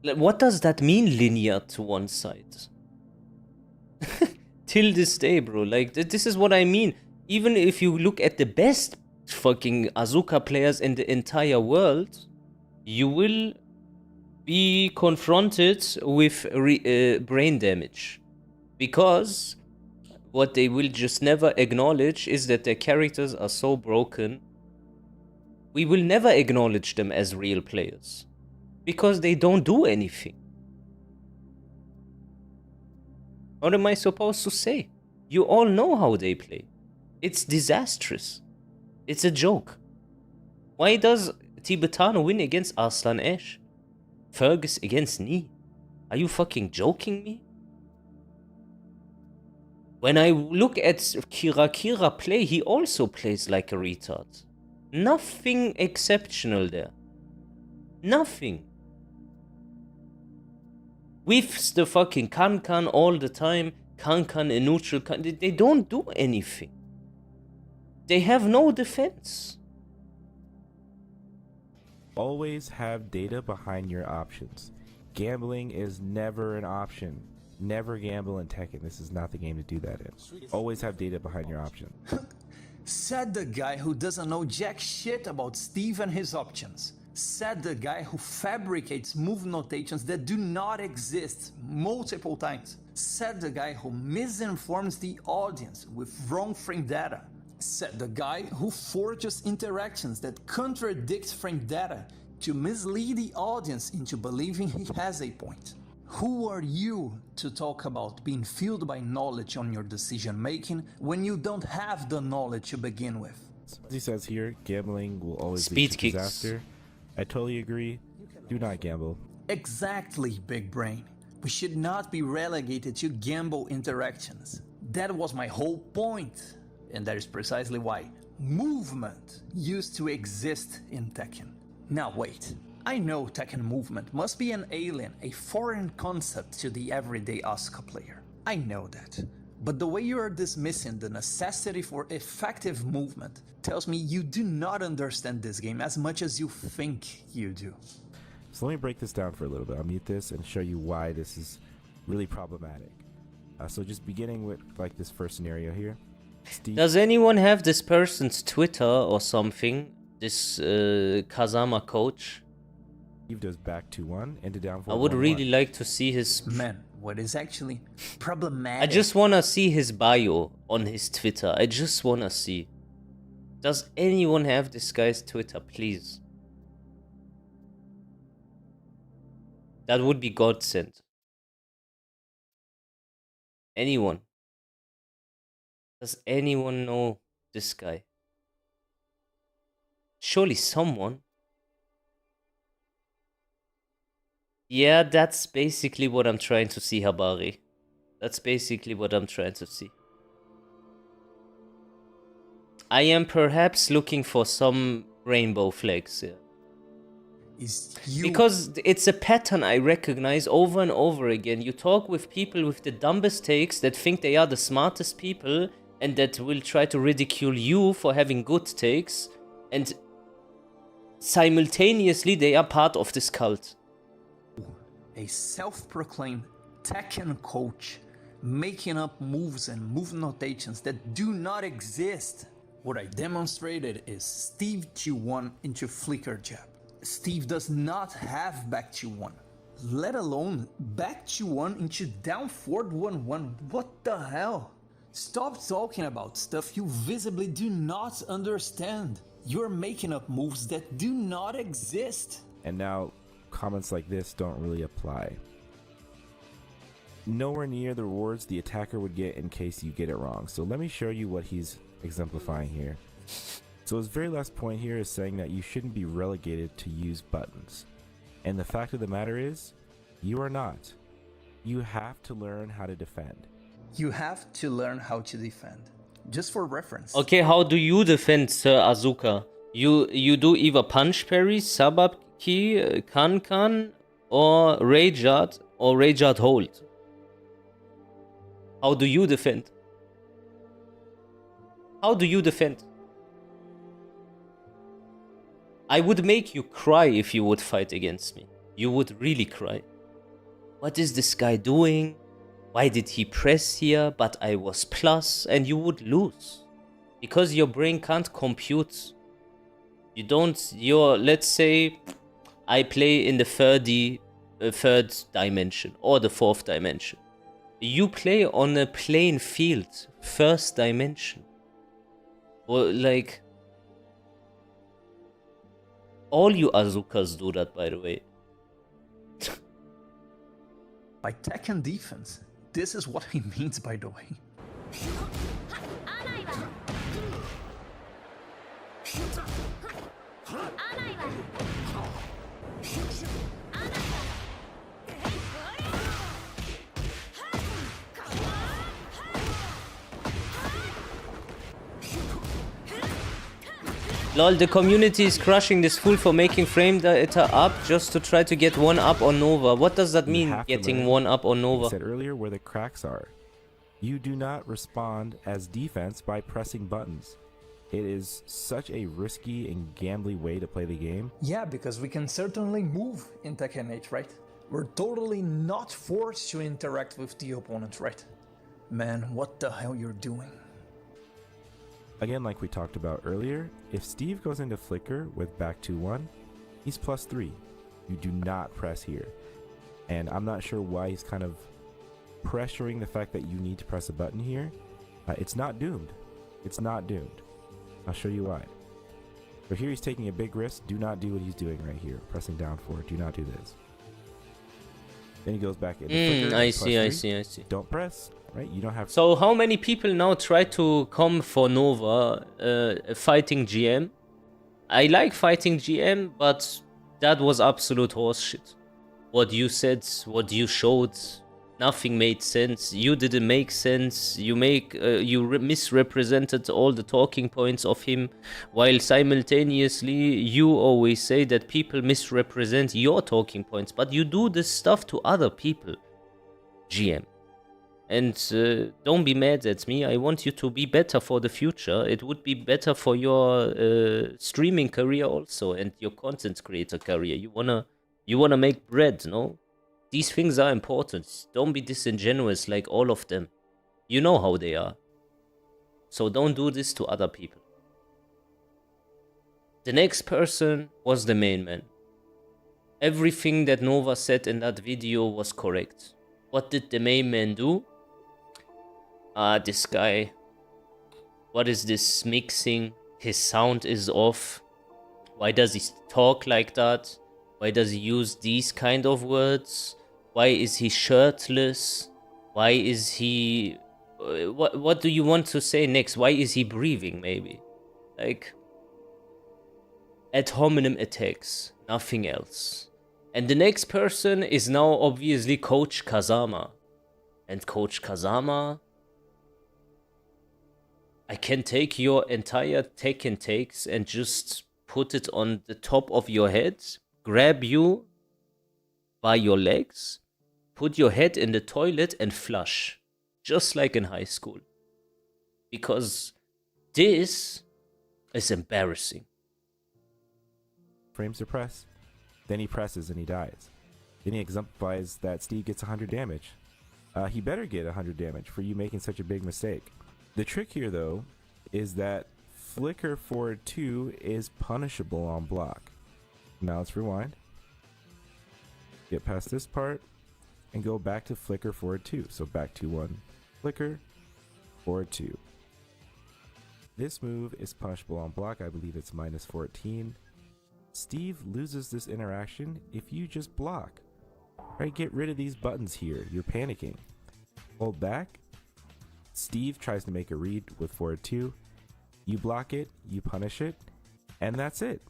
What does that mean, linear to one side? Till this day, bro. Like, this is what I mean. Even if you look at the best fucking Asuka players in the entire world, you will be confronted with brain damage. Because what they will just never acknowledge is that their characters are so broken. We will never acknowledge them as real players. Because they don't do anything. What am I supposed to say? You all know how they play. It's disastrous. It's a joke. Why does Tibetano win against Arslan Ash? Fergus against Ni? Are you fucking joking me? When I look at Kira play, he also plays like a retard. Nothing exceptional there. Nothing. Whiffs the fucking Kan all the time. Kankan a neutral. They don't do anything. They have no defense. Always have data behind your options. Gambling is never an option. Never gamble in Tekken. This is not the game to do that in. Always have data behind your option. Said the guy who doesn't know jack shit about Steve and his options. Said the guy who fabricates move notations that do not exist multiple times. Said the guy who misinforms the audience with wrong frame data. Said the guy who forges interactions that contradict frame data to mislead the audience into believing he has a point. Who are you to talk about being fueled by knowledge on your decision making when you don't have the knowledge to begin with? As he says here, gambling will always Speed lead to kicks. disaster. I totally agree. Do not gamble. Exactly, big brain. We should not be relegated to gamble interactions. That was my whole point. And that is precisely why movement used to exist in Tekken. Now wait, I know Tekken movement must be an alien, a foreign concept to the everyday Asuka player. I know that. But the way you are dismissing the necessity for effective movement tells me you do not understand this game as much as you think you do. So let me break this down for a little bit. I'll mute this and show you why this is really problematic. So just beginning with like this first scenario here. Steve, Does anyone have this person's Twitter or something? This Kazama coach? Steve does back 2-1 into down 4-1. I would really like to see his... Man, what is actually problematic? I just wanna see his bio on his Twitter. I just wanna see. Does anyone have this guy's Twitter, please? That would be godsend. Anyone? Does anyone know this guy? Surely someone. Yeah, that's basically what I'm trying to see, Habari. That's basically what I'm trying to see. I am perhaps looking for some rainbow flags here. Because it's a pattern I recognize over and over again. You talk with people with the dumbest takes that think they are the smartest people and that will try to ridicule you for having good takes, and simultaneously they are part of this cult. A self-proclaimed Tekken coach making up moves and move notations that do not exist. What I demonstrated is Steve Q1 into flicker jab. Steve does not have back Q1, let alone back Q1 into down forward 1-1. What the hell? Stop talking about stuff you visibly do not understand. You're making up moves that do not exist. And now comments like this don't really apply. Nowhere near the rewards the attacker would get in case you get it wrong. So let me show you what he's exemplifying here. So his very last point here is saying that you shouldn't be relegated to use buttons. And the fact of the matter is, you are not. You have to learn how to defend. You have to learn how to defend. Just for reference. Okay, how do you defend, Sir Azuka? You do either punch parry, sub-up key, kan, or rage-art hold. How do you defend? How do you defend? I would make you cry if you would fight against me. You would really cry. What is this guy doing? Why did he press here? But I was plus, and you would lose. Because your brain can't compute. You don't, let's say, I play in the third dimension, or the fourth dimension. You play on a plain field, first dimension. Or like, all you Azukas do that, by the way. By Tekken defense, this is what he means, by the way. Lol, the community is crushing this fool for making frame data up just to try to get one up on Nova. What does that mean, getting one up on I Nova? said earlier where the cracks are. You do not respond as defense by pressing buttons. It is such a risky and gambly way to play the game. Yeah, because we can certainly move in Tekken 8, right? We're totally not forced to interact with the opponent, right? Man, what the hell you're doing? Again, like we talked about earlier, if Steve goes into Flicker with back 2-1, he's +3. You do not press here. And I'm not sure why he's kind of pressuring the fact that you need to press a button here. It's not doomed. It's not doomed. I'll show you why. So here he's taking a big risk. Do not do what he's doing right here. Pressing down 4. Do not do this. Then he goes back into Flicker. I see. Don't press, right? You don't have... So how many people now try to come for Nova fighting GM? I like fighting GM, but that was absolute horseshit. What you said, what you showed, nothing made sense. You didn't make sense. You misrepresented all the talking points of him, while simultaneously you always say that people misrepresent your talking points. But you do this stuff to other people, GM. And don't be mad at me. I want you to be better for the future. It would be better for your streaming career also, and your content creator career. You wanna make bread, no? These things are important. Don't be disingenuous like all of them. You know how they are. So don't do this to other people. The next person was the main man. Everything that Nova said in that video was correct. What did the main man do? This guy. What is this mixing? His sound is off. Why does he talk like that? Why does he use these kind of words? Why is he shirtless? Why is he... What do you want to say next? Why is he breathing, maybe? Like... ad hominem attacks. Nothing else. And the next person is now obviously Coach Kazama. And Coach Kazama... I can take your entire Tekken takes and just put it on the top of your head, grab you by your legs, put your head in the toilet and flush, just like in high school. Because this is embarrassing. Frames to press. Then he presses and he dies. Then he exemplifies that Steve gets 100 damage. He better get 100 damage for you making such a big mistake. The trick here, though, is that Flicker forward 2 is punishable on block. Now let's rewind. Get past this part and go back to Flicker forward 2. So back to 1, Flicker, forward 2. This move is punishable on block. I believe it's -14. Steve loses this interaction if you just block. Right, get rid of these buttons here. You're panicking. Hold back. Steve tries to make a read with forward 2. You block it, you punish it, and that's it.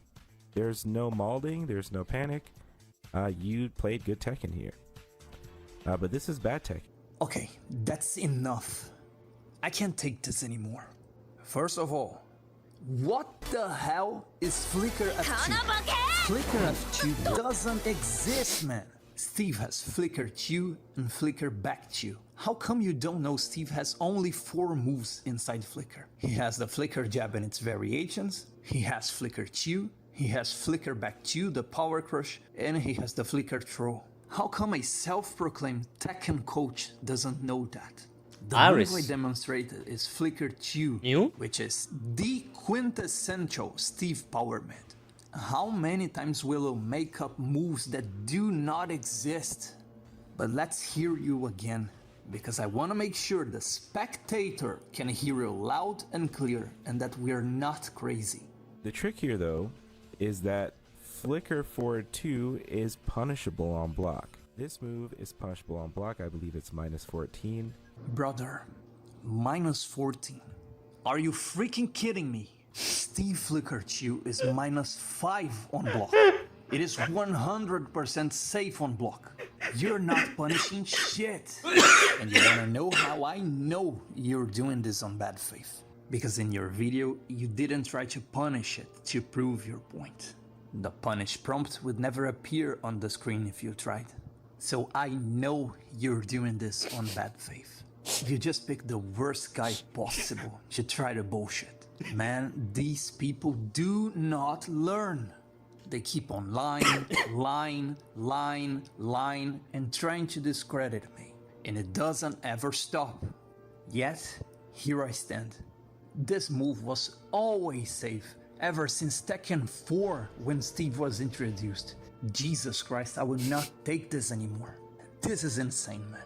There's no malding, there's no panic. You played good Tekken here. But this is bad Tekken. Okay, that's enough. I can't take this anymore. First of all, what the hell is Flicker F2? Flicker F2 doesn't exist, man. Steve has Flicker 2 and Flicker back 2. How come you don't know Steve has only 4 moves inside Flicker? He has the Flicker jab and its variations, he has Flicker 2, he has Flicker back 2, the power crush, and he has the Flicker throw. How come a self-proclaimed Tekken coach doesn't know that? The move I demonstrated is Flicker 2, which is the quintessential Steve power mid. How many times will you make up moves that do not exist? But let's hear you again, because I want to make sure the spectator can hear you loud and clear and that we're not crazy. The trick here, though, is that Flicker forward 2 is punishable on block. This move is punishable on block. I believe it's -14. Brother, -14. Are you freaking kidding me? Steve Flicker 2 is -5 on block. It is 100% safe on block. You're not punishing shit. And you wanna know how I know you're doing this on bad faith? Because in your video, you didn't try to punish it to prove your point. The punish prompt would never appear on the screen if you tried. So I know you're doing this on bad faith. You just pick the worst guy possible to try to bullshit. Man, these people do not learn. They keep on lying, lying, and trying to discredit me. And it doesn't ever stop. Yet, here I stand. This move was always safe, ever since Tekken 4 when Steve was introduced. Jesus Christ, I will not take this anymore. This is insane, man.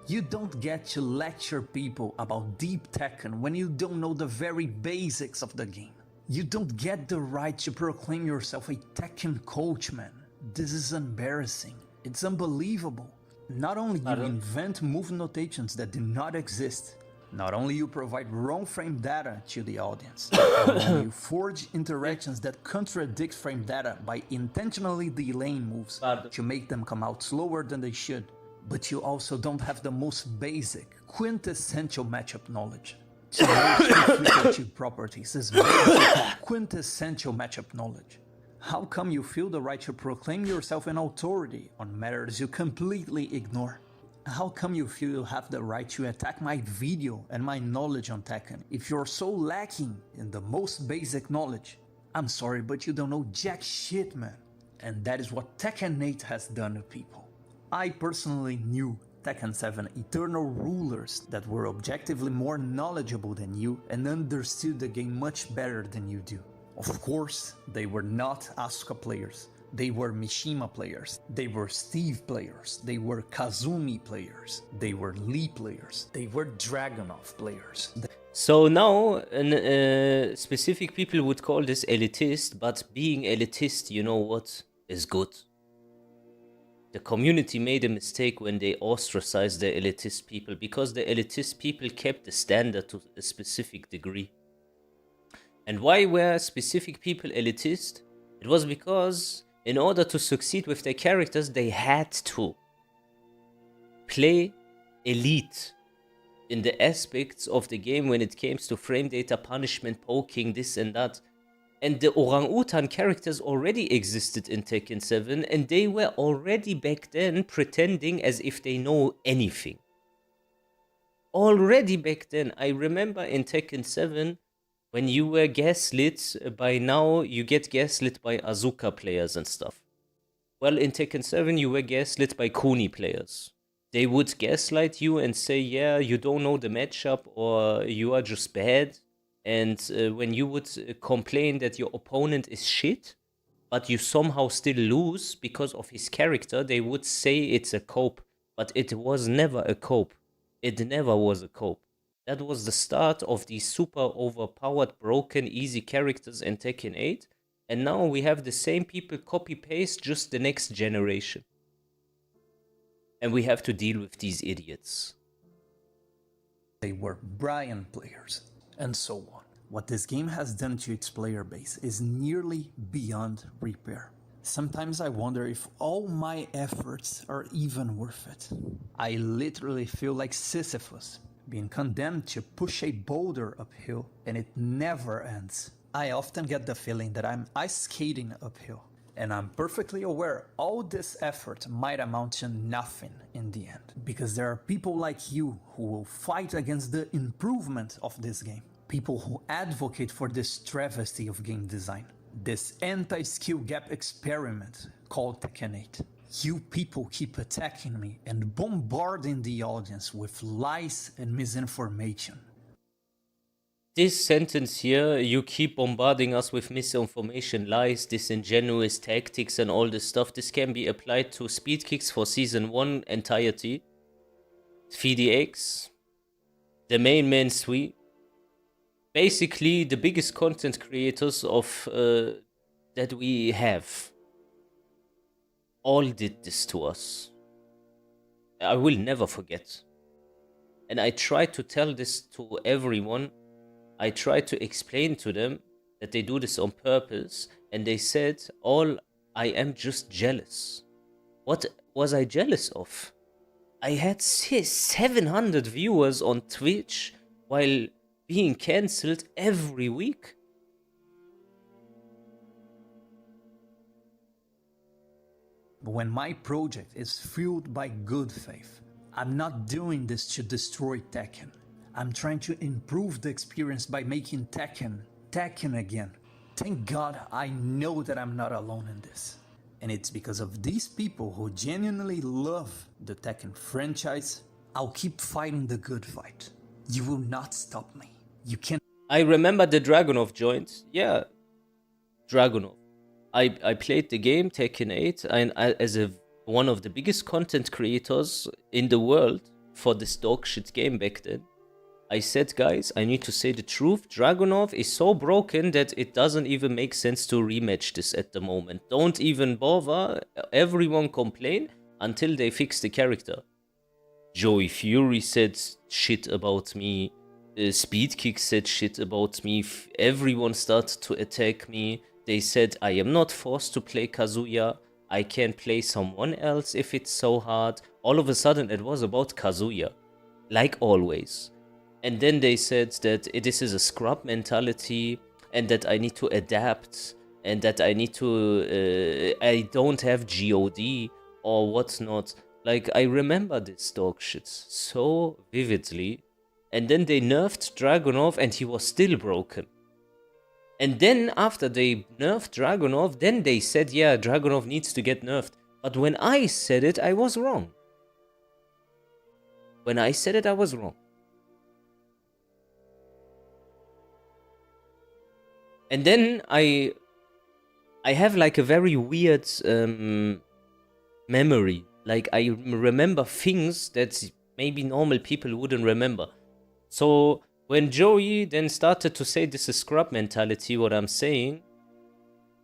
You don't get to lecture people about deep Tekken when you don't know the very basics of the game. You don't get the right to proclaim yourself a Tekken coach, man. This is embarrassing. It's unbelievable. Not only you invent move notations that do not exist, not only you provide wrong frame data to the audience, not only you forge interactions that contradict frame data by intentionally delaying moves to make them come out slower than they should, but you also don't have the most basic, quintessential matchup knowledge. To know two properties is basic, quintessential matchup knowledge. How come you feel the right to proclaim yourself an authority on matters you completely ignore? How come you feel you have the right to attack my video and my knowledge on Tekken if you're so lacking in the most basic knowledge? I'm sorry, but you don't know jack shit, man. And that is what Tekken 8 has done to people. I personally knew Tekken 7 eternal rulers that were objectively more knowledgeable than you and understood the game much better than you do. Of course, they were not Asuka players. They were Mishima players, they were Steve players, they were Kazumi players, they were Lee players, they were Dragunov players. So now, specific people would call this elitist, but being elitist, you know what, is good. The community made a mistake when they ostracized the elitist people, because the elitist people kept the standard to a specific degree. And why were specific people elitist? It was because in order to succeed with their characters, they had to play elite in the aspects of the game when it came to frame data, punishment, poking, this and that. And the orangutan characters already existed in Tekken 7, and they were already back then pretending as if they know anything. Already back then, I remember in Tekken 7, when you were gaslit, by now you get gaslit by Azuka players and stuff. Well, in Tekken 7 you were gaslit by Kuni players. They would gaslight you and say, yeah, you don't know the matchup or you are just bad. And when you would complain that your opponent is shit, but you somehow still lose because of his character, they would say it's a cope. But it was never a cope. It never was a cope. That was the start of these super overpowered, broken, easy characters in Tekken 8. And now we have the same people copy-paste, just the next generation. And we have to deal with these idiots. They were Brian players, and so on. What this game has done to its player base is nearly beyond repair. Sometimes I wonder if all my efforts are even worth it. I literally feel like Sisyphus, being condemned to push a boulder uphill, and it never ends. I often get the feeling that I'm ice skating uphill, and I'm perfectly aware all this effort might amount to nothing in the end, because there are people like you who will fight against the improvement of this game, people who advocate for this travesty of game design, this anti-skill gap experiment called Tekken 8. You people keep attacking me and bombarding the audience with lies and misinformation. This sentence here, you keep bombarding us with misinformation, lies, disingenuous tactics and all this stuff, this can be applied to speed kicks for Season 1 entirety, VDX, the main suite, basically the biggest content creators of that we have. All did this to us. I will never forget. And I try to tell this to everyone. I try to explain to them that they do this on purpose. And they said, I am just jealous. What was I jealous of? I had 700 viewers on Twitch while being cancelled every week. When my project is fueled by good faith, I'm not doing this to destroy Tekken. I'm trying to improve the experience by making Tekken Tekken again. Thank God I know that I'm not alone in this. And it's because of these people who genuinely love the Tekken franchise, I'll keep fighting the good fight. You will not stop me. You can't. I remember the Dragunov joined. Yeah, Dragunov. I played the game Tekken 8 and as one of the biggest content creators in the world for this dog shit game back then. I said, guys, I need to say the truth. Dragunov is so broken that it doesn't even make sense to rematch this at the moment. Don't even bother. Everyone complain until they fix the character. Joey Fury said shit about me. Speedkick said shit about me. Everyone started to attack me. They said I am not forced to play Kazuya. I can play someone else if it's so hard. All of a sudden it was about Kazuya. Like always. And then they said that this is a scrub mentality and that I need to adapt and that I need to, I don't have GOD or whatnot. Like, I remember this dog shit so vividly. And then they nerfed Dragunov and he was still broken. And then after they nerfed Dragunov, then they said, yeah, Dragunov needs to get nerfed. But when I said it, I was wrong. When I said it, I was wrong. And then I have like a very weird memory. Like I remember things that maybe normal people wouldn't remember. So when Joey then started to say this is scrub mentality, what I'm saying,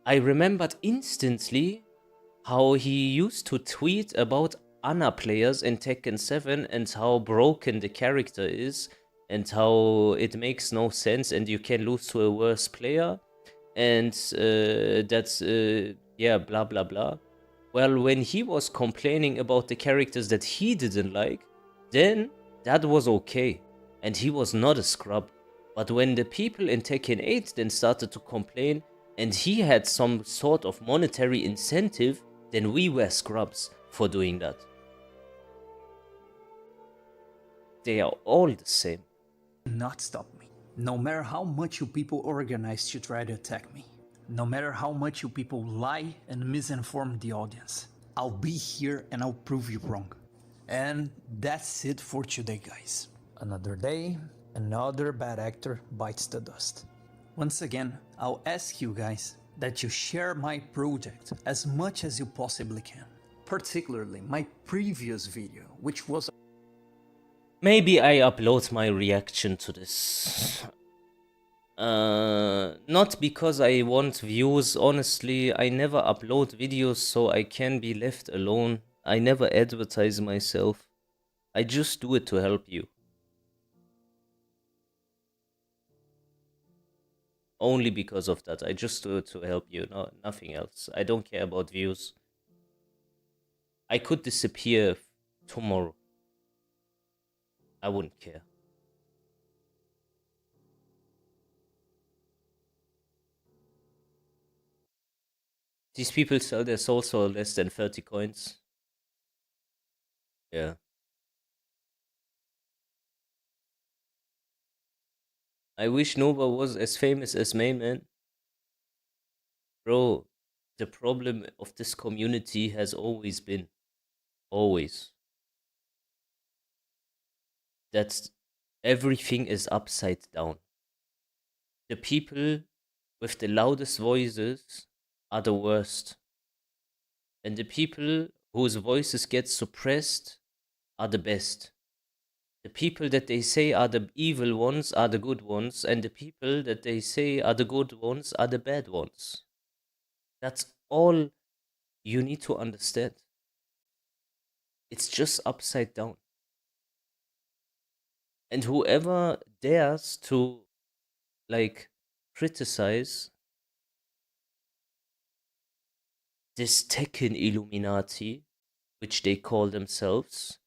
I remembered instantly how he used to tweet about Ana players in Tekken 7 and how broken the character is and how it makes no sense and you can lose to a worse player and that's yeah, blah blah blah. Well, when he was complaining about the characters that he didn't like, then that was okay and he was not a scrub. But when the people in Tekken 8 then started to complain and he had some sort of monetary incentive, then we were scrubs for doing that. They are all the same. Not stop me. No matter how much you people organize to try to attack me, no matter how much you people lie and misinform the audience, I'll be here and I'll prove you wrong. And that's it for today, guys. Another day, another bad actor bites the dust. Once again, I'll ask you guys that you share my project as much as you possibly can. Particularly my previous video, which was... Maybe I upload my reaction to this. Not because I want views, honestly. I never upload videos so I can be left alone. I never advertise myself. I just do it to help you. Only because of that. I just do it to help you, no, nothing else. I don't care about views. I could disappear tomorrow. I wouldn't care. These people sell their souls for less than 30 coins. Yeah. I wish Nova was as famous as Mayman. Bro, the problem of this community has always been, always, that everything is upside down. The people with the loudest voices are the worst. And the people whose voices get suppressed are the best. The people that they say are the evil ones are the good ones, and the people that they say are the good ones are the bad ones. That's all you need to understand. It's just upside down. And whoever dares to, like, criticize this Tekken Illuminati, which they call themselves,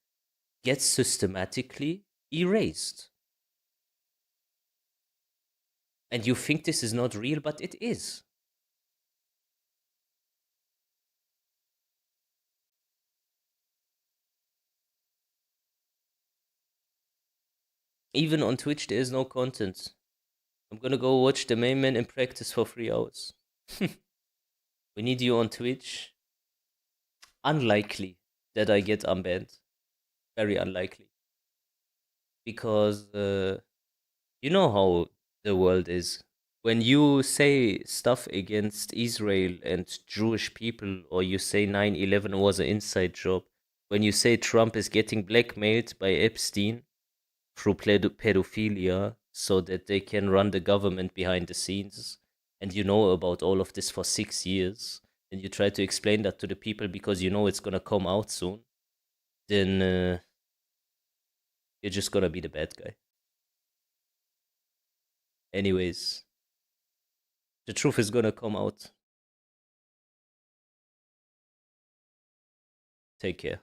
gets systematically erased. And you think this is not real, but it is. Even on Twitch, there is no content. I'm gonna go watch the main man in practice for 3 hours. We need you on Twitch. Unlikely that I get unbanned. Very unlikely. Because you know how the world is. When you say stuff against Israel and Jewish people, or you say 9/11 was an inside job, when you say Trump is getting blackmailed by Epstein through pedophilia so that they can run the government behind the scenes, and you know about all of this for 6 years, and you try to explain that to the people because you know it's gonna come out soon, then you're just gonna be the bad guy. Anyways, the truth is gonna come out. Take care.